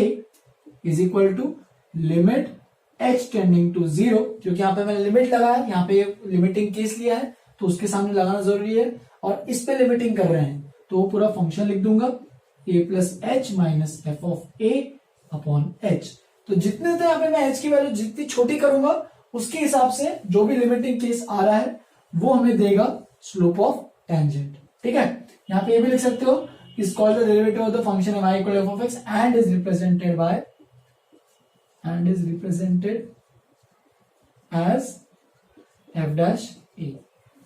is equal to limit h tending to 0, क्योंकि यहां पे मैंने लिमिट लगाया, यहां पे लिमिटिंग केस लिया है तो उसके सामने लगाना जरूरी है, और इस पे लिमिटिंग कर रहे हैं तो वो पूरा फंक्शन लिख दूंगा, a plus H minus F of A upon H. तो जितने तो यहाँ पे मैं h की वैल्यू जितनी छोटी करूंगा उसके हिसाब से जो भी लिमिटिंग केस आ रहा है वो हमें देगा स्लोप ऑफ टेंजेंट, ठीक है। यहाँ पे ये भी लिख सकते हो, is called the derivative of the function y equal f of x and is represented as f dash a,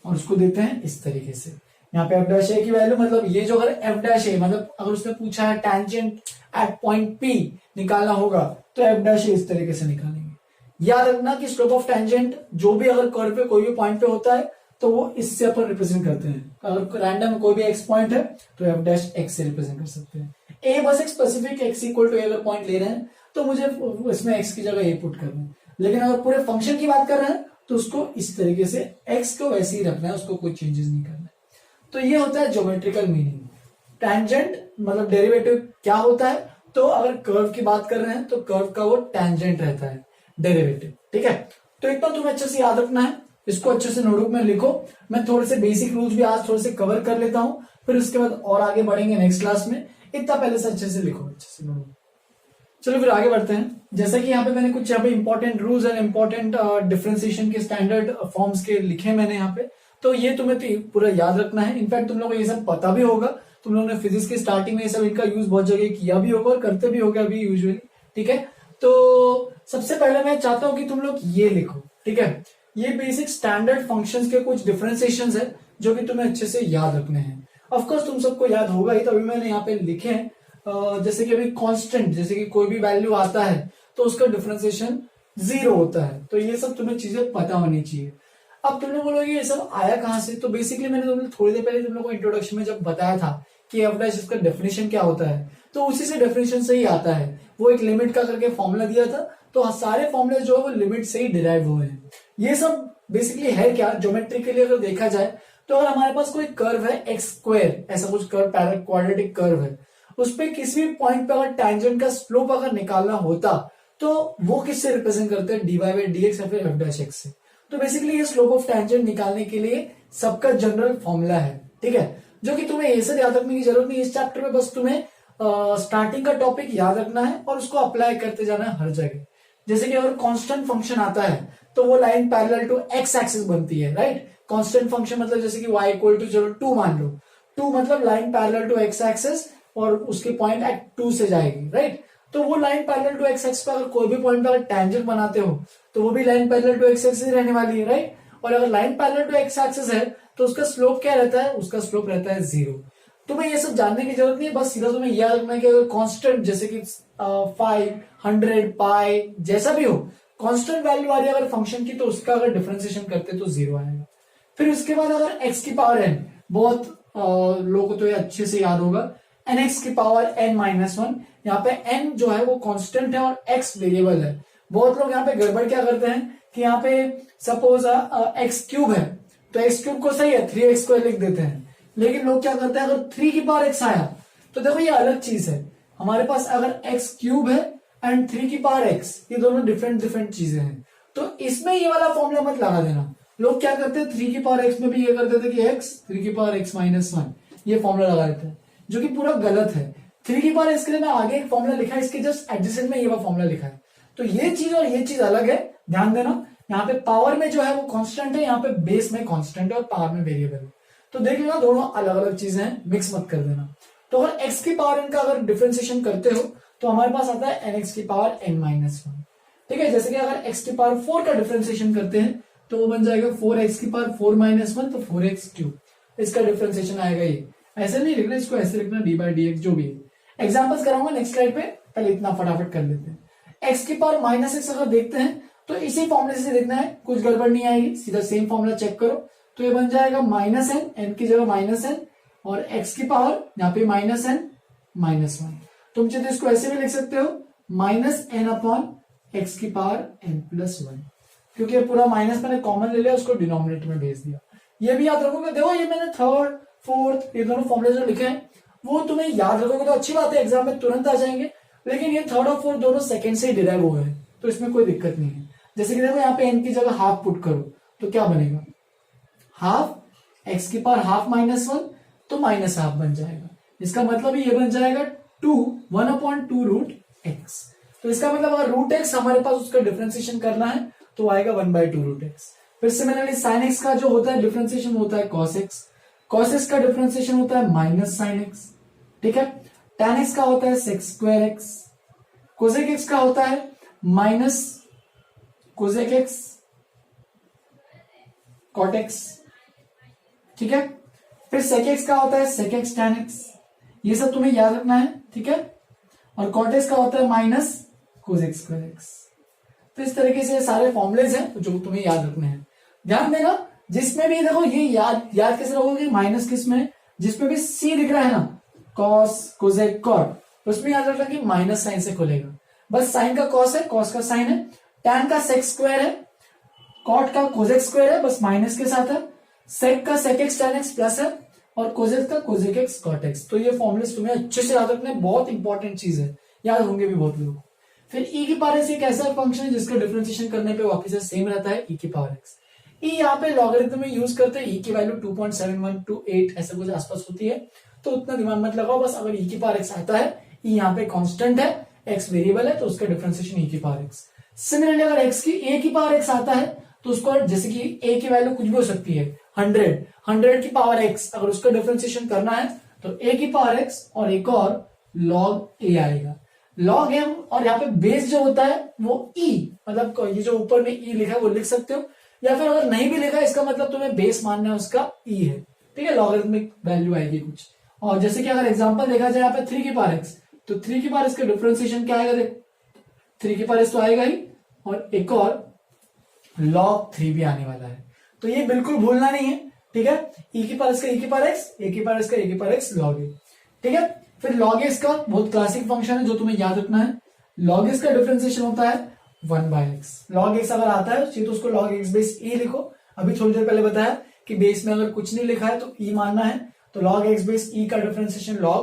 और उसको देते हैं इस तरीके से। यहाँ पे एफ डैश ए की वैल्यू, मतलब ये जो अगर एफ डैश ए, मतलब अगर उसने पूछा है टेंजेंट एट पॉइंट पी निकालना होगा तो एफ डैश ए इस तरीके से निकालेंगे। याद रखना कि स्लोप ऑफ टेंजेंट जो भी अगर कर्व पे कोई भी पॉइंट पे होता है तो वो इससे अपन रिप्रेजेंट करते हैं। अगर रैंडम कोई भी एक्स पॉइंट है तो एफ डैश एक्स से रिप्रेजेंट कर सकते हैं। ए बस एक स्पेसिफिक एक्स इक्वल टू ए अगर पॉइंट ले रहे हैं तो मुझे इसमें एक्स की जगह ए पुट करना है, लेकिन अगर पूरे फंक्शन की बात कर रहे हैं तो उसको इस तरीके से एक्स को वैसे ही रखना है, उसको कोई चेंजेस नहीं करना है। तो ये होता है ज्योमेट्रिकल मीनिंग। टैंजेंट मतलब डेरिवेटिव क्या होता है, तो अगर कर्व की बात कर रहे हैं तो कर्व का वो टैंजेंट रहता है डेरिवेटिव, ठीक है। तो इतना तुम्हें अच्छे से याद रखना है, इसको अच्छे से नोटबुक में लिखो। मैं थोड़े से बेसिक रूल्स भी आज थोड़े से कवर कर लेता हूं, फिर उसके बाद और आगे बढ़ेंगे नेक्स्ट क्लास में। इतना पहले से अच्छे से लिखो, अच्छे से नोटबुक। चलो फिर आगे बढ़ते हैं। जैसा कि यहाँ पे मैंने कुछ यहाँ पे important rules and important differentiation के स्टैंडर्ड फॉर्म्स के लिखे मैंने यहाँ पे, तो ये तुम्हें तो पूरा याद रखना है। इनफैक्ट तुम लोगों को ये सब पता भी होगा, तुम लोगों ने फिजिक्स की स्टार्टिंग में ये सब इनका यूज बहुत जगह किया भी होगा और करते भी होगा अभी यूजुअली, ठीक है। तो सबसे पहले मैं चाहता हूं कि तुम लोग ये लिखो, ठीक है। ये बेसिक स्टैंडर्ड फंक्शंस के कुछ डिफरेंशिएशंस है जो कि तुम्हें अच्छे से याद रखने हैं। ऑफकोर्स तुम सबको याद होगा ही, तभी मैंने यहाँ पे लिखे हैं। जैसे कि अभी कांस्टेंट, जैसे कि कोई भी वैल्यू आता है तो उसका डिफरेंशिएशन 0 होता है, तो ये सब तुम्हें चीजें पता होनी चाहिए। अब तुम लोग बोलोगे ये सब आया कहां से, तो बेसिकली मैंने तुम थोड़ी देर पहले तुम लोग को इंट्रोडक्शन में जब बताया था कि एफ डैश इसका डेफिनेशन क्या होता है, तो उसी से डेफिनेशन से ही आता है। वो एक लिमिट का करके फॉर्मूला दिया था, तो सारे फॉर्मूले जो है वो लिमिट से ही डिराइव हुए हैं। ये सब बेसिकली है क्या, ज्योमेट्रिकली अगर देखा जाए तो अगर हमारे पास कोई कर्व है एक्स स्क्वायर, ऐसा कुछ कर्व, क्वाड्रेटिक कर्व है, उस पर किसी भी पॉइंट पे अगर टैंजेंट का स्लोप अगर निकालना होता तो वो किससे रिप्रेजेंट करते हैं, D Y by D X या फिर एफ डैश एक्स से। तो बेसिकली ये स्लोप ऑफ टैंजेंट निकालने के लिए सबका जनरल फॉर्मूला है, ठीक है, जो कि तुम्हें ये सब याद रखने की जरूरत नहीं। इस चैप्टर में बस तुम्हें स्टार्टिंग का टॉपिक याद रखना है और उसको अप्लाई करते जाना है हर जगह। जैसे कि अगर कांस्टेंट फंक्शन आता है तो वो line parallel to X axis बनती है, राइट। कांस्टेंट फंक्शन मतलब जैसे कि y इक्वल टू, चलो 2 मान लो, 2 मतलब line parallel to X axis और उसके पॉइंट एट 2 से जाएगी, राइट। तो वो line parallel to X axis पर अगर कोई भी पॉइंट पर अगर टैंजेंट बनाते हो तो वो भी line parallel to X axis रहने वाली है, राइट। और अगर line parallel to X axis है तो उसका स्लोप क्या रहता है, उसका स्लोप रहता है 0। तुम्हें ये सब जानने की जरूरत नहीं है, बस सीधा तुम्हें याद रखना है कि अगर कांस्टेंट जैसे कि 5, 100, पाई जैसा भी हो, कांस्टेंट वैल्यू आ रही है अगर फंक्शन की, तो उसका अगर डिफरेंशिएशन करते तो 0 आएगा। फिर उसके बाद अगर x की पावर n, बहुत लोगों को तो ये अच्छे से याद होगा, nx की पावर n-1, यहाँ पे n जो है वो कांस्टेंट है और x वेरिएबल है। बहुत लोग यहाँ पे गड़बड़ क्या करते हैं कि यहाँ पे सपोज x क्यूब है तो x क्यूब को सही है 3x² लिख देते हैं, लेकिन लोग क्या करते हैं अगर 3 की पावर x आया तो देखो ये अलग चीज है। हमारे पास अगर x क्यूब है एंड 3 की पावर x, ये दोनों डिफरेंट चीजें हैं, तो इसमें ये वाला फॉर्मूला मत लगा देना। लोग क्या करते हैं 3 की पावर x में भी ये करते थे कि x 3 की पावर x-1 ये फॉर्मूला लगा देते हैं, जो कि पूरा गलत है। 3 की पावर x के लिए मैं आगे एक फॉर्मूला लिखा है, इसके जस्ट एडजेसेंट में ये वाला फॉर्मूला लिखा है। तो ये चीज और ये चीज अलग है, ध्यान देना। यहाँ पे पावर में जो है वो कांस्टेंट है, यहाँ पे बेस में कांस्टेंट है और पावर में वेरिएबल है। तो देख लेना दोनों अलग अलग चीजें हैं, मिक्स मत कर देना। तो अगर x की पावर n का अगर डिफरेंशिएशन करते हो तो हमारे पास आता है nx की पावर n-1। ठीक है, जैसे कि अगर x की पावर 4 का डिफरेंशिएशन करते हैं तो वो बन जाएगा 4x की पावर 4-1 तो 4x³। इसका डिफरेंशिएशन आएगा ये, ऐसे नहीं लिखना, इसको ऐसे लिखना d/dx जो भी है। एग्जांपल्स कराऊंगा नेक्स्ट स्लाइड पे, पहले इतना फटाफट कर लेते हैं। x की पावर -x अगर देखते हैं तो इसी फॉर्मूले से देखना है, कुछ गड़बड़ नहीं आएगी, सीधा सेम फॉर्मूला चेक करो। तो ये बन जाएगा -n, n की जगह -n, और x की पावर यहाँ पे -n-1। तुम चाहे इसको ऐसे भी लिख सकते हो -n/x की पावर n+1, क्योंकि पूरा माइनस मैंने कॉमन ले लिया, उसको डिनोमिनेटर में भेज दिया। ये भी याद रखोगे, देखो ये मैंने थर्ड फोर्थ ये दोनों फॉर्मूले जो लिखे हैं वो तुम्हें याद रखोगे तो अच्छी बात है, एग्जाम में तुरंत आ जाएंगे। लेकिन ये थर्ड और फोर्थ दोनों सेकंड से ही डिराइव हुए हैं, तो इसमें कोई दिक्कत नहीं है। जैसे कि देखो यहाँ पे n की जगह हाफ पुट करो तो क्या बनेगा, हाफ x की पावर ½ तो -½ बन जाएगा। इसका मतलब ये बन जाएगा 1/2 तो इसका मतलब अगर √x हमारे पास उसका डिफरेंशिएशन करना है तो आएगा 1/2 फिर सिमिलरली sin x का जो होता है डिफरेंशिएशन होता है cos x का डिफरेंशिएशन होता है -sin x। ठीक है, tan x का होता है sec²x, cosec x का होता है -cosec x cot x। ठीक है, फिर sec x का होता है sec x tan x, ये सब तुम्हें याद रखना है। ठीक है, और cot x का होता है -cosec²x। तो इस तरीके से सारे फॉर्मुलेज हैं जो तुम्हें याद रखने हैं। ध्यान देना, जिसमें भी देखो ये याद कैसे रखोगे, माइनस किस में, जिसमें भी सी दिख रहा है ना, कॉस कोसेक कॉट, उसमें याद रखना कि माइनस साइन से खुलेगा। बस साइन का कॉस है, कॉस का साइन है, टैन का sec² है, कॉट का cosec² है, बस माइनस के साथ है, सेक का sec x tan x plus है, और कोसेक का cosec x cot x। तो ये फॉर्मुले तुम्हें अच्छे से याद रखना है, बहुत इंपॉर्टेंट चीज है, याद होंगे भी बहुत लोग। फिर e की पावर x एक ऐसा फंक्शन है जिसका डिफरेंशिएशन करने पे वापस से सेम रहता है e की पावर x। e यहाँ पे लॉगरिथम में यूज करते हैं, e की वैल्यू 2.7128 ऐसा कुछ आसपास होती है, तो उतना दिमाग मत लगाओ। बस अगर e की पावर x आता है, e यहाँ पे कांस्टेंट है, x वेरिएबल है, तो उसका डिफरेंशिएशन e की पावर x। सिमिलरली अगर x की a की पावर x आता है तो उसको, जैसे कि a की वैल्यू कुछ भी हो सकती है 100 की पावर x, अगर उसका डिफरेंशिएशन करना है तो a की पावर x और एक और log a आएगा, log m। और यहाँ पे बेस जो होता है वो e, मतलब ये जो ऊपर में e लिखा है वो लिख सकते हो, या फिर अगर नहीं भी लिखा है इसका मतलब तुम्हें बेस मानना है उसका e है। ठीक है, लॉगरिथमिक वैल्यू आएगी कुछ। और जैसे कि अगर एग्जांपल देखा जाए यहाँ पे 3 की पावर x, तो 3 की पावर इसका डिफरेंशिएशन क्या आएगा, देख 3 की पावर x तो आएगा ही, और एक और log 3 भी आने वाला है, तो ये बिल्कुल भूलना नहीं है। ठीक है, e की पावर इसका e की पावर x, a की पावर इसका a की पावर x log a। ठीक है, फिर log x का बहुत क्लासिक फंक्शन है जो तुम्हें याद रखना है, log x का डिफरेंशिएशन होता है 1/x। log x अगर आता है तो उसको log x बेस e लिखो। अभी थोड़ी देर पहले बताया कि बेस में अगर कुछ नहीं लिखा है तो e मानना है, तो log x बेस e का differentiation log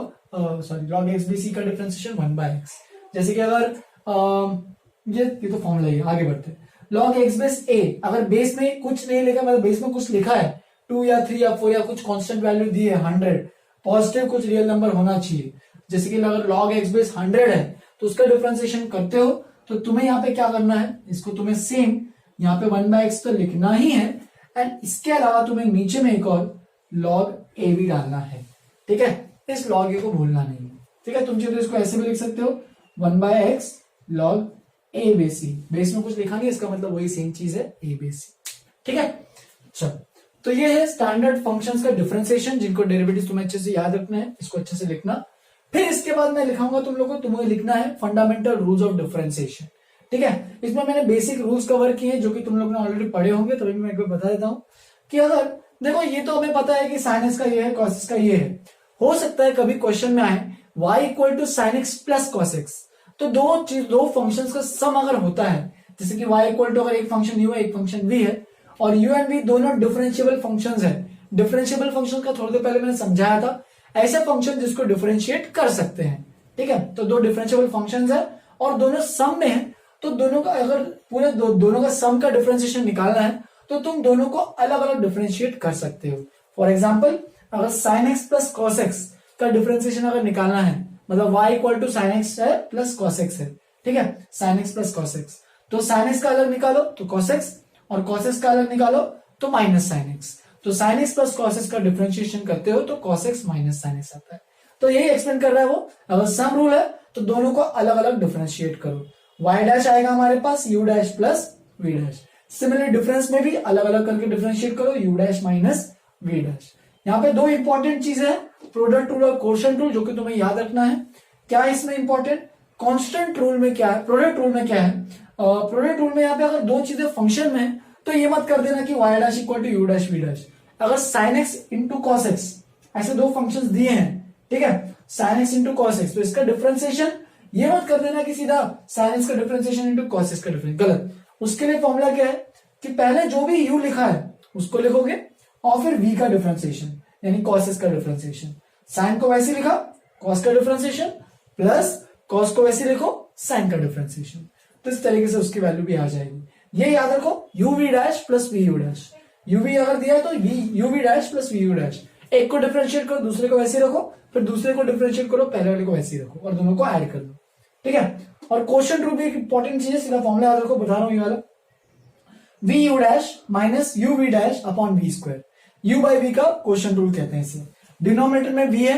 x base e का डिफरेंशिएशन 1/x। जैसे कि अगर ये तो फॉर्मूला है, आगे बढ़ते हैं। log x बेस a, अगर बेस में कुछ नहीं लिखा, मतलब बेस में कुछ लिखा है 2 या 3 या 4 या कुछ कांस्टेंट वैल्यू दी है 100, पॉजिटिव कुछ रियल नंबर होना चाहिए। जैसे कि अगर log x बेस 100 है तो उसका डिफरेंशिएशन करते हो तो तुम्हें यहाँ पे क्या करना है, इसको तुम्हें सेम यहाँ पे 1/x तो लिखना ही है, एंड इसके अलावा तुम्हें नीचे में एक और log a भी डालना है। ठीक है, इस log a को भूलना नहीं है। ठीक है, तुम चाहे तो इसको ऐसे भी लिख सकते हो 1/x log a base e, base में कुछ लिखा नहीं, इसका मतलब वही सेम चीज है a बेस e। ठीक है, चलो, तो ये है स्टैंडर्ड फंक्शंस का डिफरेंशिएशन, जिनको डेरिवेटिव्स तुम्हें अच्छे से याद रखना है, इसको अच्छे से लिखना। फिर इसके बाद मैं लिखाऊंगा तुम लोगों को, तुम्हें लिखना है फंडामेंटल रूल्स ऑफ डिफरेंशिएशन। ठीक है, इसमें मैंने बेसिक रूल्स कवर किए हैं जो कि तुम लोगों ने ऑलरेडी पढ़े होंगे, तो मैं एक बार बता देता हूं कि अगर देखो ये तो हमें पता है कि साइन एक्स का ये है, कॉस एक्स का ये है। हो सकता है कभी क्वेश्चन में आए y equal to sine X plus cos x, तो दो फंक्शंस का सम अगर होता है, जैसे कि y इक्वल टू अगर एक फंक्शन u है एक फंक्शन v है और u एंड v दोनों डिफरेंशिएबल फंक्शंस है। डिफरेंशिएबल फंक्शन का थोड़ी देर पहले मैंने समझाया था, ऐसे फंक्शन जिसको डिफरेंशिएट कर सकते हैं। ठीक है, तो दो डिफरेंशिएबल फंक्शंस है और दोनों सम में है, तो दोनों का अगर पूरे दोनों का सम का डिफरेंशिएशन निकालना है तो तुम दोनों को अलग अलग डिफरेंशिएट कर सकते हो। फॉर एग्जाम्पल अगर sine X plus cos x का डिफरेंशिएशन अगर निकालना है, मतलब y equal to sine X है प्लस कॉस एक्स है, ठीक है, sine X plus cos x, तो साइन एक्स का अलग निकालो तो कॉस एक्स और कॉस एक्स का अलग निकालो तो माइनस साइन एक्स। तो sine X plus cos x का डिफरेंशिएशन करते हो तो cos X minus sine x आता है। तो यही एक्सप्लेन कर रहा है वो। अगर सम रूल है तो दोनों को अलग अलग डिफरेंशिएट करो। y डैश आएगा हमारे पास u dash plus v dash. Similar difference में भी अलग अलग करके डिफरेंशिएट करो, u dash minus v dash. यहाँ पे दो इंपॉर्टेंट चीजें हैं, प्रोडक्ट रूल और कोशेंट रूल, जो कि तुम्हें याद रखना है। क्या है इसमें इंपॉर्टेंट? कांस्टेंट रूल में क्या है, प्रोडक्ट रूल में क्या है? प्रोडक्ट रूल में यहाँ पे अगर दो चीजें फंक्शन में है तो ये मत कर देना कि y dash equal to u dash v dash. अगर sine x into cos x ऐसे दो फंक्शंस दिए हैं, ठीक है, sine x into cos x, तो इसका डिफरेंशिएशन ये मत कर देना कि सीधा साइन एक्स का डिफरेंशिएशन इंटू कॉस एक्स का डिफरेंस, गलत। उसके लिए फॉर्मूला क्या है कि पहले जो भी u लिखा है उसको लिखोगे और फिर v का डिफरेंशिएशन यानी कॉस एक्स का डिफरेंशिएशन। साइन को वैसे लिखा कॉस का डिफरेंशिएशन प्लस कॉस को वैसे लिखो साइन का डिफरेंशिएशन, तो इस तरीके से उसकी वैल्यू भी आ जाएगी। ये याद रखो u v dash plus v u dash, u v अगर दिया है तो u v dash plus v u dash. एक को डिफरेंशिएट करो दूसरे को वैसे रखो, फिर दूसरे को डिफरेंशिएट करो पहले वाले को वैसे रखो और दोनों को ऐड कर दो, ठीक है। और क्वेश्चन रूल भी एक इंपॉर्टेंट चीज है, सीधा फॉर्मूला याद रखो, बता रहा हूं ये वाला, v u dash minus u v dash upon v square. u by v का क्वेश्चन रूल कहते हैं इसे। डिनोमिनेटर में v है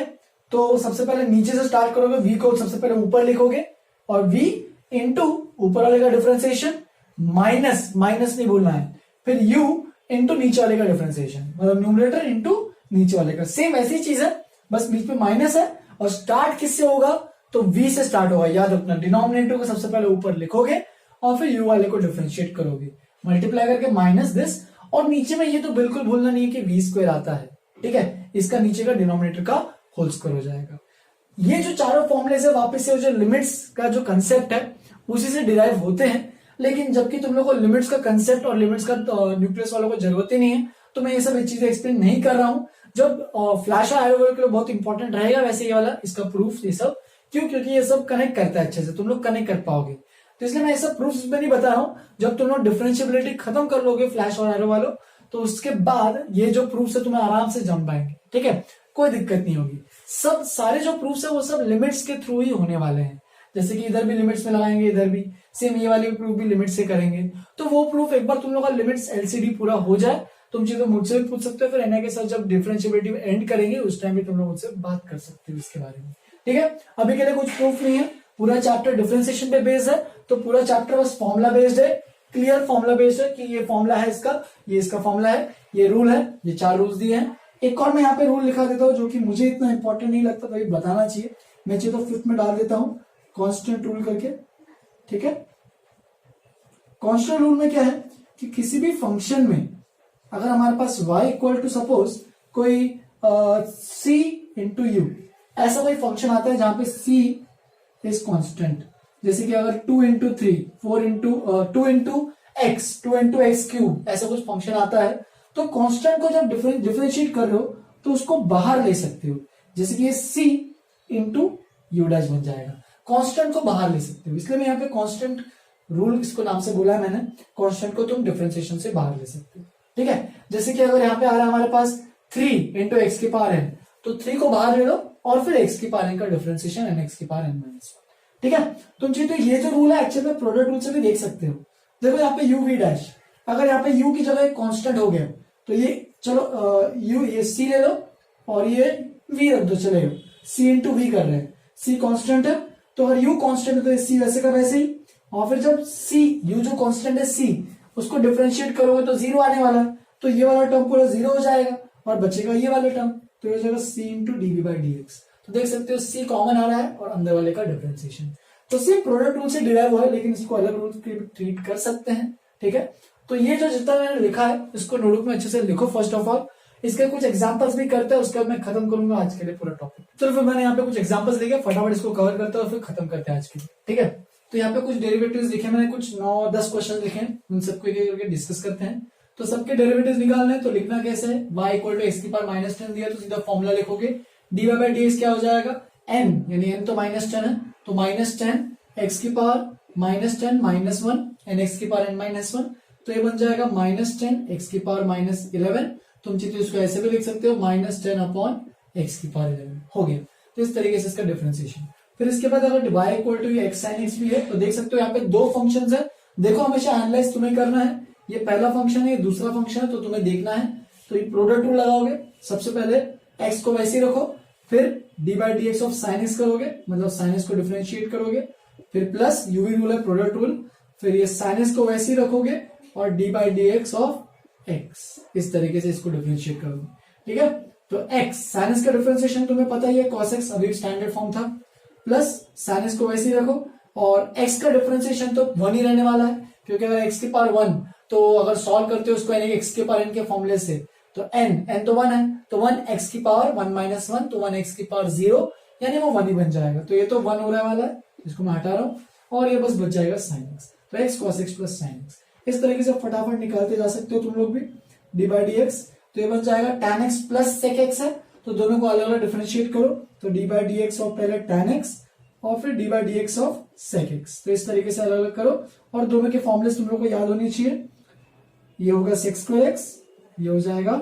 तो सबसे पहले नीचे से स्टार्ट करोगे, v को सबसे पहले ऊपर लिखोगे और v इंटू ऊपर वाले का डिफरेंशिएशन माइनस, माइनस नहीं भूलना है, फिर u इंटू नीचे वाले का डिफरेंशिएशन, मतलब न्यूमरेटर इंटू नीचे वाले का। सेम ऐसी चीज है, बस बीच में माइनस है और स्टार्ट किससे होगा तो v से स्टार्ट होगा, याद रखना। डिनोमिनेटर को सबसे पहले ऊपर लिखोगे और फिर u वाले को डिफरेंशिएट करोगे, मल्टीप्लाई करके माइनस दिस, और नीचे में ये तो बिल्कुल भूलना नहीं है कि v स्क्वायर आता है, ठीक है, इसका नीचे का डिनोमिनेटर का होल स्क्वायर हो जाएगा। ये जो चारों फॉर्मुले से वापस से जो लिमिट्स का जो कंसेप्ट है उसी से डिराइव होते हैं, लेकिन जबकि तुम लोग को लिमिट्स का कंसेप्ट और लिमिट्स का न्यूक्लियस वालों को जरूरत ही नहीं है, तो मैं ये सब चीजें एक्सप्लेन नहीं कर रहा हूं। जब फ्लैश और एरो के लिए बहुत इंपॉर्टेंट रहेगा वैसे ये वाला, इसका प्रूफ ये सब, क्यों? क्योंकि ये सब कनेक्ट करता है अच्छे से, तुम लोग कनेक्ट कर पाओगे, तो इसलिए मैं ये सब प्रूफ इसमें नहीं बता रहा हूं। जब तुम लोग डिफरेंशिएबिलिटी खत्म कर लोगे फ्लैश और एरो वालों, तो उसके बाद ये जो प्रूफ है तुम्हें आराम से जम पाएंगे, ठीक है, कोई दिक्कत नहीं होगी। सब सारे जो प्रूफ है वो सब लिमिट्स के थ्रू ही होने वाले हैं, जैसे कि इधर भी लिमिट्स में लगाएंगे, इधर भी सेम ये वाली प्रूफ भी लिमिट से करेंगे। तो वो प्रूफ एक बार तुम लोग का लिमिट्स एलसीडी पूरा हो जाए, तुम चीजें मुझसे भी पूछ सकते हो, फिर एनआई के साथ जब डिफरेंशिएबिलिटी एंड करेंगे उस टाइम भी तुम लोग मुझसे बात कर सकते हो इसके बारे में, ठीक है। अभी के लिए कुछ प्रूफ नहीं है, पूरा चैप्टर डिफरेंशिएशन पे बेस्ड है, तो पूरा चैप्टर बस फॉर्मुला बेस्ड है, क्लियर फॉर्मुला बेस्ड है कि ये फॉर्मुला है इसका, ये इसका फॉर्मुला है, ये रूल है, ये 4 रूल्स दिए हैं। एक और मैं यहाँ पे रूल लिखा देता हूँ जो कि मुझे इतना इंपॉर्टेंट नहीं लगता, तो ये बताना चाहिए, मैं चाहिए तो 5th में डाल देता हूँ, कांस्टेंट रूल करके, ठीक है। कांस्टेंट रूल में क्या है कि किसी भी फंक्शन में अगर हमारे पास y इक्वल टू सपोज कोई c इंटू यू, ऐसा कोई फंक्शन आता है जहां पे c इज कांस्टेंट, जैसे कि अगर 2 into 3, 4 into 2 into x cube, ऐसा कुछ फंक्शन आता है, तो कांस्टेंट को जब डिफरेंशिएट कर रहे हो तो उसको बाहर ले सकते हो, जैसे कि ये c इंटू यू डैश बन जाएगा, कांस्टेंट को बाहर ले सकते हो। इसलिए मैं यहाँ पे कांस्टेंट रूल इसको नाम से बोला है मैंने, कांस्टेंट को तुम डिफरेंशिएशन से बाहर ले सकते हो, ठीक है। जैसे कि अगर यहाँ पे आ रहा है हमारे पास 3 इंटू एक्स की पावर n, तो 3 को बाहर ले लो और फिर एक्स की पावर n का डिफरेंशिएशन एन एक्स की पावर n माइनस 1, ठीक है। तुम चाहिए तो ये जो रूल है एक्चुअल में प्रोडक्ट रूल से भी देख सकते हो। देखो यहाँ पे u v डैश, अगर यहाँ पे u की जगह कांस्टेंट हो गया तो ये चलो u ये c ले लो और ये v रख दो, चलेगा, c इंटू वी कर रहे हैं, c कांस्टेंट है, तो अगर u कांस्टेंट है तो c वैसे का वैसे ही, और फिर जब c u जो कांस्टेंट है c उसको डिफरेंशिएट करोगे तो 0 आने वाला है, तो ये वाला टर्म पूरा 0 हो जाएगा और बचेगा ये वाला टर्म, तो ये हो जाएगा c into D V by D X. तो देख सकते हो c कॉमन आ रहा है और अंदर वाले का डिफरेंशिएशन। तो सिर्फ प्रोडक्ट रूल से डिराइव हुआ है, लेकिन इसको अलग रूल ट्रीट कर सकते हैं, ठीक है। तो ये जो जितना मैंने लिखा है इसको नोटबुक में अच्छे से लिखो फर्स्ट ऑफ ऑल। इसके कुछ एग्जांपल्स भी करते हैं, उसके बाद मैं खत्म करूंगा आज के लिए पूरा टॉपिक। चलो फिर मैंने यहाँ पे कुछ एग्जांपल्स लिखे, फटाफट इसको कवर करते हैं और फिर खत्म करते हैं आज के लिए, ठीक है। तो यहाँ पे कुछ डेरिवेटिव्स लिखे मैंने, कुछ 9-10 क्वेश्चन लिखे हैं, उन सबको एक करके डिस्कस करते हैं। तो सबके डेरिवेटिव्स निकालने हैं, तो लिखना कैसे है, y इक्वल टू एक्स की पावर -10 दिया तो सीधा फॉर्मूला लिखोगे, dy बाई dx क्या हो जाएगा, n यानी n तो -10 है, तो -10 x की पावर -10 -1 n x की पावर n-1, तो ये बन जाएगा -10 x की पावर -11। तुम चाहे इसको ऐसे भी लिख सकते हो -10 अपॉन x की पावर 11, हो गया। तो इस तरीके से इसका डिफरेंशिएशन। फिर इसके बाद अगर y equal to x sin x भी है, तो देख सकते हो यहाँ पे दो फंक्शंस है। देखो हमेशा एनालाइज तुम्हें करना है, ये पहला फंक्शन है, ये दूसरा फंक्शन है, तो तुम्हें देखना है। तो ये प्रोडक्ट रूल लगाओगे, सबसे पहले x को वैसे ही रखो, फिर d by D x of sine x करोगे, मतलब साइन एक्स को डिफरेंशिएट करोगे, फिर प्लस यूवी रूल है प्रोडक्ट रूल, फिर ये साइन एक्स को वैसे ही रखोगे और D by D x of x, इस तरीके से इसको डिफरेंशिएट करोगे, ठीक है। तो x साइन एक्स का डिफरेंशिएशन तुम्हें पता ही है, cos x अभी स्टैंडर्ड फॉर्म था, प्लस साइन एक्स को वैसे ही रखो, और x का डिफरेंशिएशन तो 1 ही रहने वाला है, क्योंकि अगर x की पावर 1, तो अगर सॉल्व करते हो उसको यानी x के पावर n के फॉर्मूले से, तो n तो 1 है, तो 1 x की पावर 1 माइनस 1, तो 1 x की पावर 0, यानी वो 1 ही बन जाएगा। तो ये तो 1 होने वाला है, इसको मैं हटा रहा हूं, और ये बस बच जाएगा साइन एक्स, तो x cos x plus sine x. इस तरीके से फटाफट निकालते जा सकते हो तुम लोग भी, डी बाई डी एक्स, तो ये बन जाएगा tan x plus sec x है, तो दोनों को अलग अलग डिफरेंशिएट करो, तो D by D x of पहले tan x और फिर d by D x of sec x, तो इस तरीके से अलग अलग करो, और दोनों के फॉर्मूले तुम लोग को याद होनी चाहिए। ये होगा sec स्क्वायर x, ये हो जाएगा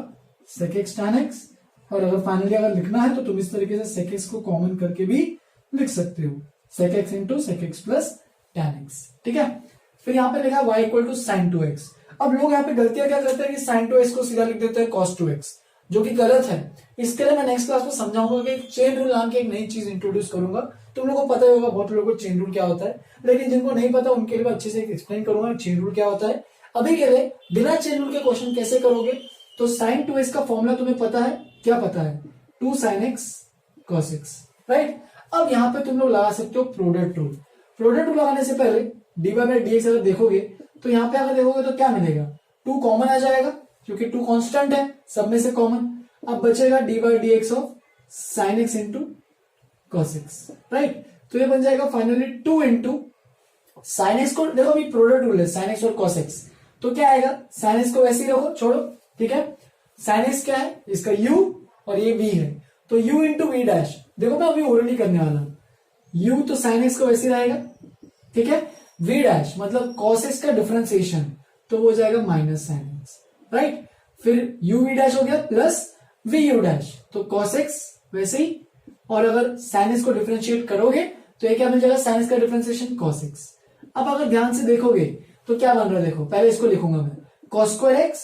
sec x tan x, और अगर फाइनली अगर लिखना है तो तुम इस तरीके से sec x को कॉमन करके भी लिख सकते हो, sec x into sec x plus tan x, ठीक है। फिर यहाँ पे लिखा y equal to sign 2x। अब लोग यहाँ पे गलतियां क्या करते हैं कि साइन 2x को सीधा लिख देते हैं cos 2x, जो कि गलत है। इसके लिए मैं नेक्स्ट क्लास में समझाऊंगा कि चेन रूल नाम की एक नई चीज इंट्रोड्यूस करूंगा। तुम लोगों को पता ही होगा, बहुत लोगों को चेन रूल क्या होता है, लेकिन जिनको नहीं पता उनके लिए अच्छे से एक्सप्लेन करूंगा चेन रूल क्या होता है। अभी के लिए बिना चेन रूल के क्वेश्चन कैसे करोगे, तो साइन 2x का फॉर्मूला तुम्हें पता है, क्या पता है, 2 sin x cos x, right. अब यहाँ पे तुम लोग लगा सकते हो प्रोडक्ट रूल। प्रोडक्ट रूल लगाने से पहले डी बाई डी एक्स अगर देखोगे, तो यहाँ पे अगर देखोगे तो क्या मिलेगा, 2 कॉमन आ जाएगा, क्योंकि 2 कांस्टेंट है, सब में से कॉमन। अब बचेगा D by D x of sine x into cos x, right. तो ये बन जाएगा फाइनली 2 इंटू साइन एक्स को, देखो अभी प्रोडक्ट रूल है साइन एक्स और कॉस एक्स, तो क्या आएगा, साइन एक्स को वैसे ही रखो, छोड़ो, ठीक है। साइन एक्स क्या है, इसका u और ये v है, तो u इंटू वी डैश, देखो मैं अभी ओरली करने वाला हूं, u तो साइन एक्स को वैसे ही रहेगा, ठीक है। v डैश मतलब cos x का डिफरेंशिएशन, तो वो हो जाएगा माइनस साइन एक्स, राइट। फिर u v डैश हो गया प्लस v u डैश, तो cos x वैसे ही, और अगर साइन एक्स को डिफरेंशिएट करोगे तो ये क्या मिल जाएगा, साइन एक्स का डिफरेंशिएशन cos x। अब अगर ध्यान से देखोगे तो क्या बन रहा है, देखो पहले इसको लिखूंगा मैं, cos square x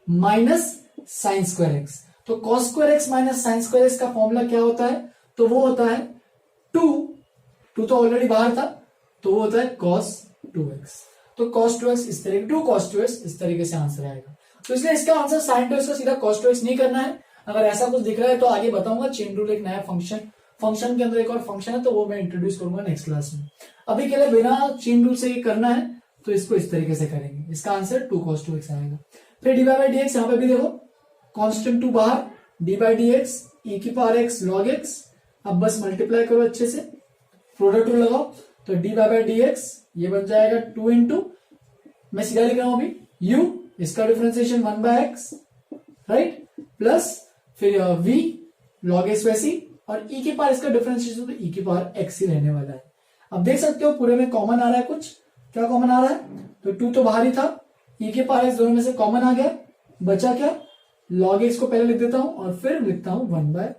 minus sine square x, तो cos square x minus sine square x का फॉर्मूला क्या होता है, तो वो होता है 2 तो ऑलरेडी बाहर था, तो वो होता है cos 2x, तो cos 2x इस तरीके, 2 cos 2x इस तरीके से आंसर आएगा। तो इसलिए इसका आंसर sin 2x का सीधा cos 2x नहीं करना है। अगर ऐसा कुछ दिख रहा है तो आगे बताऊंगा, चेन रूल एक नया फंक्शन के अंदर एक और फंक्शन है, तो वो मैं इंट्रोड्यूस करूंगा नेक्स्ट क्लास में। अभी के लिए बिना चेन रूल से ये करना है, तो इसको इस तरीके से करेंगे, इसका आंसर 2 cos 2x आएगा। फिर डी बाई डी एक्स, यहाँ पे भी देखो कांस्टेंट 2 बाहर, डी बाई डी एक्स ई की पावर एक्स लॉग एक्स, अब बस मल्टीप्लाई करो अच्छे से, प्रोडक्ट रूल लगाओ, तो डी बाई डी एक्स ये बन जाएगा 2 इंटू, मैं सीधा लिख रहा हूं अभी, u इसका differentiation 1 by X, right, plus फिर v लॉग एक्स वैसी, और e की पावर इसका डिफरेंशिएशन, तो e की पावर x ही रहने वाला है। अब देख सकते हो पूरे में कॉमन आ रहा है, कुछ क्या कॉमन आ रहा है, तो 2 तो बाहर ही था, e के पावर x दोनों में से कॉमन आ गया, बचा क्या, log x को पहले लिख देता हूं और फिर लिखता हूं 1 by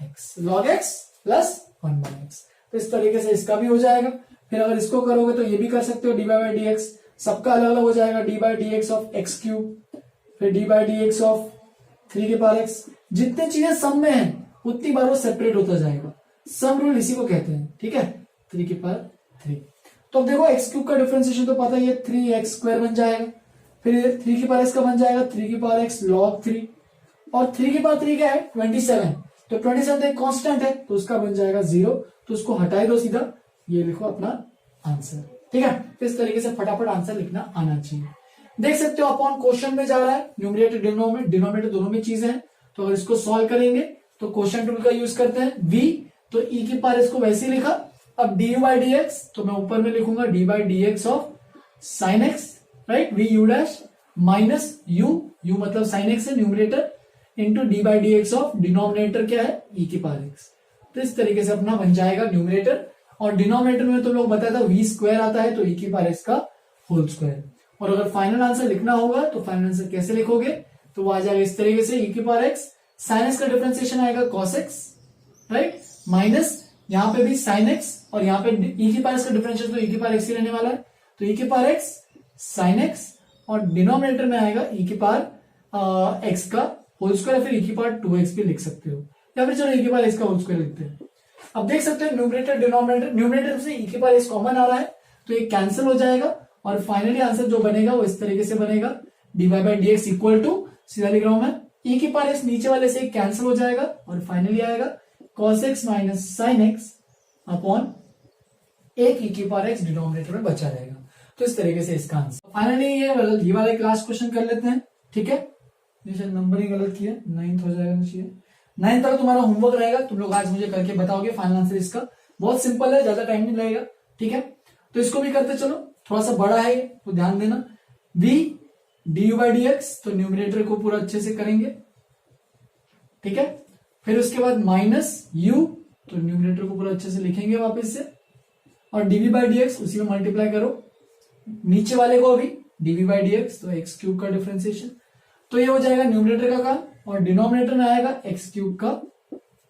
X, log x plus 1 by X, तो इस तरीके से इसका भी हो जाएगा। फिर अगर इसको करोगे तो ये भी कर सकते हो, डी बाई डी एक्स, सबका अलग अलग हो जाएगा, d by D x of x cube, फिर d by D x of 3 के पावर एक्स, जितनी चीजें सम में है उतनी बार वो सेपरेट होता जाएगा, सम रूल इसी को कहते हैं, ठीक है, 3 की पावर 3। तो अब देखो एक्स क्यूब का डिफरेंशिएशन तो पता ही है, 3x स्क्वायर बन जाएगा, फिर 3 की पावर एक्स का बन जाएगा 3 की पावर एक्स लॉग 3, और 3 की पावर 3 क्या है 27, तो 27 एक कांस्टेंट है, तो उसका बन जाएगा 0, तो उसको हटाई दो सीधा, ये लिखो अपना आंसर। ठीक है, इस तरीके से फटाफट आंसर लिखना आना चाहिए। देख सकते हो अपॉन क्वेश्चन में जा रहा है, न्यूमरेटर डिनोमिनेटर दोनों में चीजें हैं। तो अगर इसको सॉल्व करेंगे तो क्वेश्चन टूल का यूज करते हैं, v तो e की पावर इसको वैसे ही लिखा। अब du बाई डी एक्स तो मैं ऊपर में लिखूंगा d by D x of sine x, right, v u dash minus u मतलब साइन एक्स है numerator, into D by D x of denominator क्या है e की पावर x। तो इस तरीके से अपना बन जाएगा न्यूमरेटर, और डिनोमिनेटर में तो लोग बताया था v स्क्वायर आता है, तो e की पावर x का होल स्क्वायर। और अगर फाइनल आंसर लिखना होगा तो फाइनल आंसर कैसे लिखोगे, तो वो आ जाएगा इस तरीके से, e की पावर x, साइन एक्स का डिफरेंशिएशन आएगा cos x, राइट, माइनस यहाँ पे भी साइन x, और यहाँ पे e की पावर x का डिफरेंशिएशन तो e की पावर x ही रहने वाला है, तो e की पावर x साइन x, और डिनोमिनेटर में आएगा e की पावर x का होल स्क्वायर, फिर e की पावर 2x भी लिख सकते हो, या फिर चलो e की पावर x का होल स्क्वायर लिखते हैं। अब देख सकते हो न्यूमरेटर न्यूमरेटर से e की पावर x कॉमन आ रहा है, तो ये कैंसिल हो जाएगा, और फाइनली आंसर जो बनेगा वो इस तरीके से बनेगा, dy by D X equal to, सीधा लिख रहा हूं मैं, e की पावर x नीचे वाले से कैंसिल हो जाएगा, और फाइनली आएगा cos x minus sine x upon एक e की पावर x डिनोमिनेटर में बचा रहेगा। तो इस तरीके से इसका आंसर। फाइनली ये वाला लास्ट क्वेश्चन कर लेते हैं। ठीक है, ये शायद नंबर ही गलत किया, 9th हो जाएगा चाहिए, 9th तक तुम्हारा होमवर्क रहेगा, तुम लोग आज मुझे करके बताओगे फाइनल आंसर इसका। बहुत सिंपल है, ज्यादा टाइम नहीं लगेगा। ठीक है, तो इसको भी करते चलो, थोड़ा सा बड़ा है तो ध्यान देना। v du by D X, तो न्यूमरेटर को पूरा अच्छे से करेंगे। ठीक है, फिर उसके बाद माइनस u, तो न्यूमरेटर को पूरा अच्छे से लिखेंगे वापस से, और dv बाई डी एक्स उसी में मल्टीप्लाई करो नीचे वाले को अभी, dv बाई डी एक्स, तो एक्स क्यूब का डिफरेंशिएशन, तो ये हो जाएगा न्यूमरेटर का काम, और डिनोमिनेटर में आएगा एक्स क्यूब का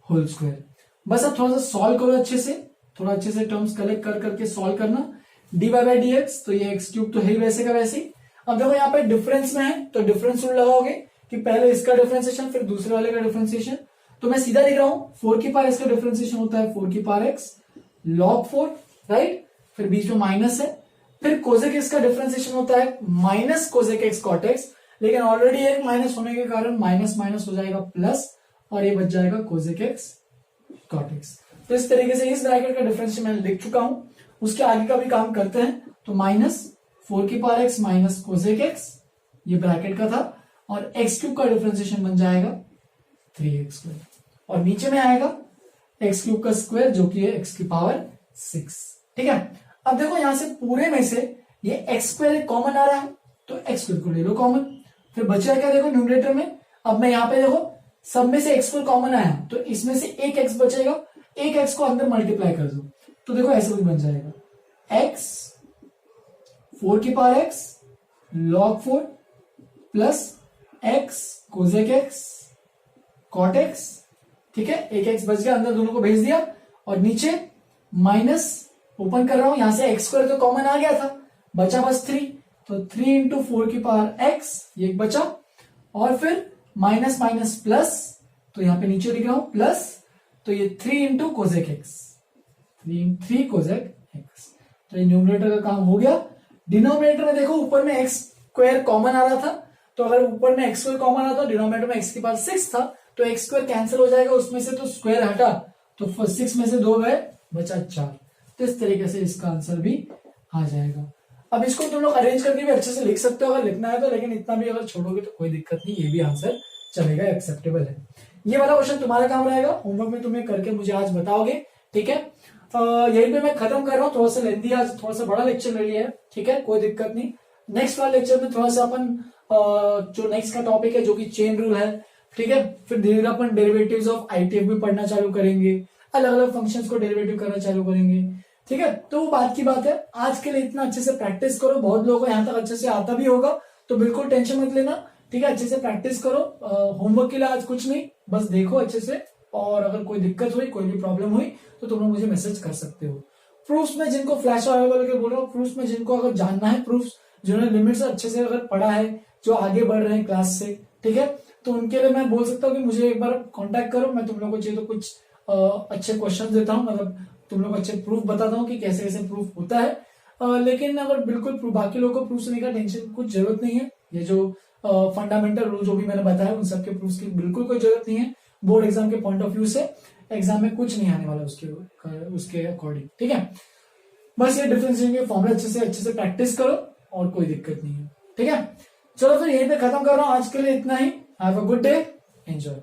होल स्क्वायर। बस अब थोड़ा सा सॉल्व करो अच्छे से, थोड़ा अच्छे से टर्म्स कलेक्ट कर करके सॉल्व करना। dy बाई डी एक्स, तो ये एक्स क्यूब तो है ही वैसे का वैसे ही। अब देखो यहाँ पे डिफरेंस में है, तो डिफरेंस रूल लगाओगे कि पहले इसका डिफरेंशिएशन फिर दूसरे वाले का डिफरेंशिएशन। तो मैं सीधा लिख रहा हूं, 4 की पावर इसका डिफरेंशिएशन होता है 4 की पावर x log 4, राइट, फिर बीच में माइनस है, फिर कोसेक एक्स का डिफरेंशिएशन होता है minus cosec X cot X, लेकिन ऑलरेडी एक माइनस होने के कारण माइनस माइनस हो जाएगा प्लस, और ये बच जाएगा कोसेक एक्स कॉट एक्स। तो इस तरीके से इस ब्रैकेट का डिफरेंशिएशन मैंने लिख चुका हूं, उसके आगे का भी काम करते हैं। तो माइनस 4 की power x minus cosec x, ये ब्रैकेट का था, और एक्स क्यूब का डिफरेंशिएशन बन जाएगा 3x स्क्वायर, और नीचे में आएगा एक्स क्यूब का स्क्वायर जो कि है एक्स की पावर 6। ठीक है, अब देखो यहां से पूरे में से ये एक्स स्क्वायर कॉमन आ रहा है, तो एक्स क्यूब को ले लो कॉमन, फिर बचा क्या देखो न्यूमरेटर में। अब मैं यहाँ पे देखो सब में से एक्स स्क्वायर कॉमन आया, तो इसमें से एक एक्स बचेगा, एक एक्स को अंदर मल्टीप्लाई कर दो, तो देखो ऐसे कुछ बन जाएगा, x 4 की power x log 4 plus x cosec x cot x। ठीक है, एक x बच गया, अंदर दोनों को भेज दिया, और नीचे माइनस ओपन कर रहा हूं, यहां से एक्स स्क्वायर तो कॉमन आ गया था, बचा बस 3, तो 3 इंटू 4 की पावर x, ये एक बचा, और फिर माइनस माइनस प्लस, तो यहां पे नीचे लिख रहा हूं प्लस, तो ये 3 into cosec x, 3 cosec x. तो ये न्यूमरेटर का काम हो गया। डिनोमिनेटर में देखो ऊपर में एक्स स्क्वायर कॉमन आ रहा था, तो अगर ऊपर में एक्स स्क्वायर कॉमन आता, डिनोमिनेटर में एक्स की पावर 6 था, तो एक्स स्क्वायर कैंसिल हो जाएगा उसमें से, तो स्क्वायर हटा, तो 6 में से 2 गए, बचा 4। तो इस तरीके से इसका आंसर भी आ जाएगा। अब इसको तुम लोग अरेंज करके भी अच्छे से लिख सकते हो अगर लिखना है तो, लेकिन इतना भी अगर छोड़ोगे तो कोई दिक्कत नहीं, ये भी आंसर चलेगा, एक्सेप्टेबल है। ये वाला क्वेश्चन तुम्हारा काम रहेगा, होमवर्क में तुम्हें करके मुझे आज बताओगे। ठीक है, यही पे मैं खत्म कर रहा हूँ, थोड़ा सा लेंदी आज, थोड़ा सा बड़ा लेक्चर ले लिया है। ठीक है, कोई दिक्कत नहीं। नेक्स्ट वाले लेक्चर में थोड़ा सा अपन जो नेक्स्ट का टॉपिक है जो कि चेन रूल है, ठीक है, फिर धीरे धीरे अपन डेरिवेटिव्स ऑफ आईटीएफ भी पढ़ना चालू करेंगे, अलग अलग फंक्शंस को डेरिवेटिव करना चालू करेंगे। ठीक है, तो वो बात की बात है। आज के लिए इतना अच्छे से प्रैक्टिस करो, बहुत लोगों को यहाँ तक अच्छे से आता भी होगा, तो बिल्कुल टेंशन मत लेना। ठीक है, अच्छे से प्रैक्टिस करो। होमवर्क के लिए आज कुछ नहीं, बस देखो अच्छे से, और अगर कोई दिक्कत हुई, कोई भी प्रॉब्लम हुई तो तुम लोग मुझे मैसेज कर सकते हो। प्रूफ्स में जिनको फ्लैश अवेलेबल के बोल रहा हूँ, प्रूफ्स में जिनको अगर जानना है, प्रूफ्स जिन्होंने लिमिट्स अच्छे से अगर पढ़ा है, जो आगे बढ़ रहे हैं क्लास से, ठीक है, तो उनके लिए मैं बोल सकता हूँ कि मुझे एक बार कांटेक्ट करो। मैं तुम लोगों को चाहिए तो कुछ अच्छे क्वेश्चन देता हूँ, मतलब तुम लोग अच्छे प्रूफ बताता हूँ कि कैसे कैसे प्रूफ होता है। लेकिन अगर बिल्कुल बाकी लोगों को प्रूफ से नहीं का टेंशन कुछ जरूरत नहीं है। ये जो फंडामेंटल रूल जो भी मैंने बताया उन सबके प्रूफ की बिल्कुल कोई जरूरत नहीं है। बोर्ड एग्जाम के पॉइंट ऑफ व्यू से एग्जाम में कुछ नहीं आने वाला उसके अकॉर्डिंग। ठीक है, बस ये डिफरेंशिएशन के फॉर्मूले अच्छे से प्रैक्टिस करो और कोई दिक्कत नहीं है। ठीक है, चलो फिर यहीं पे खत्म कर रहा हूं आज के लिए, इतना ही। Have a good day, enjoy.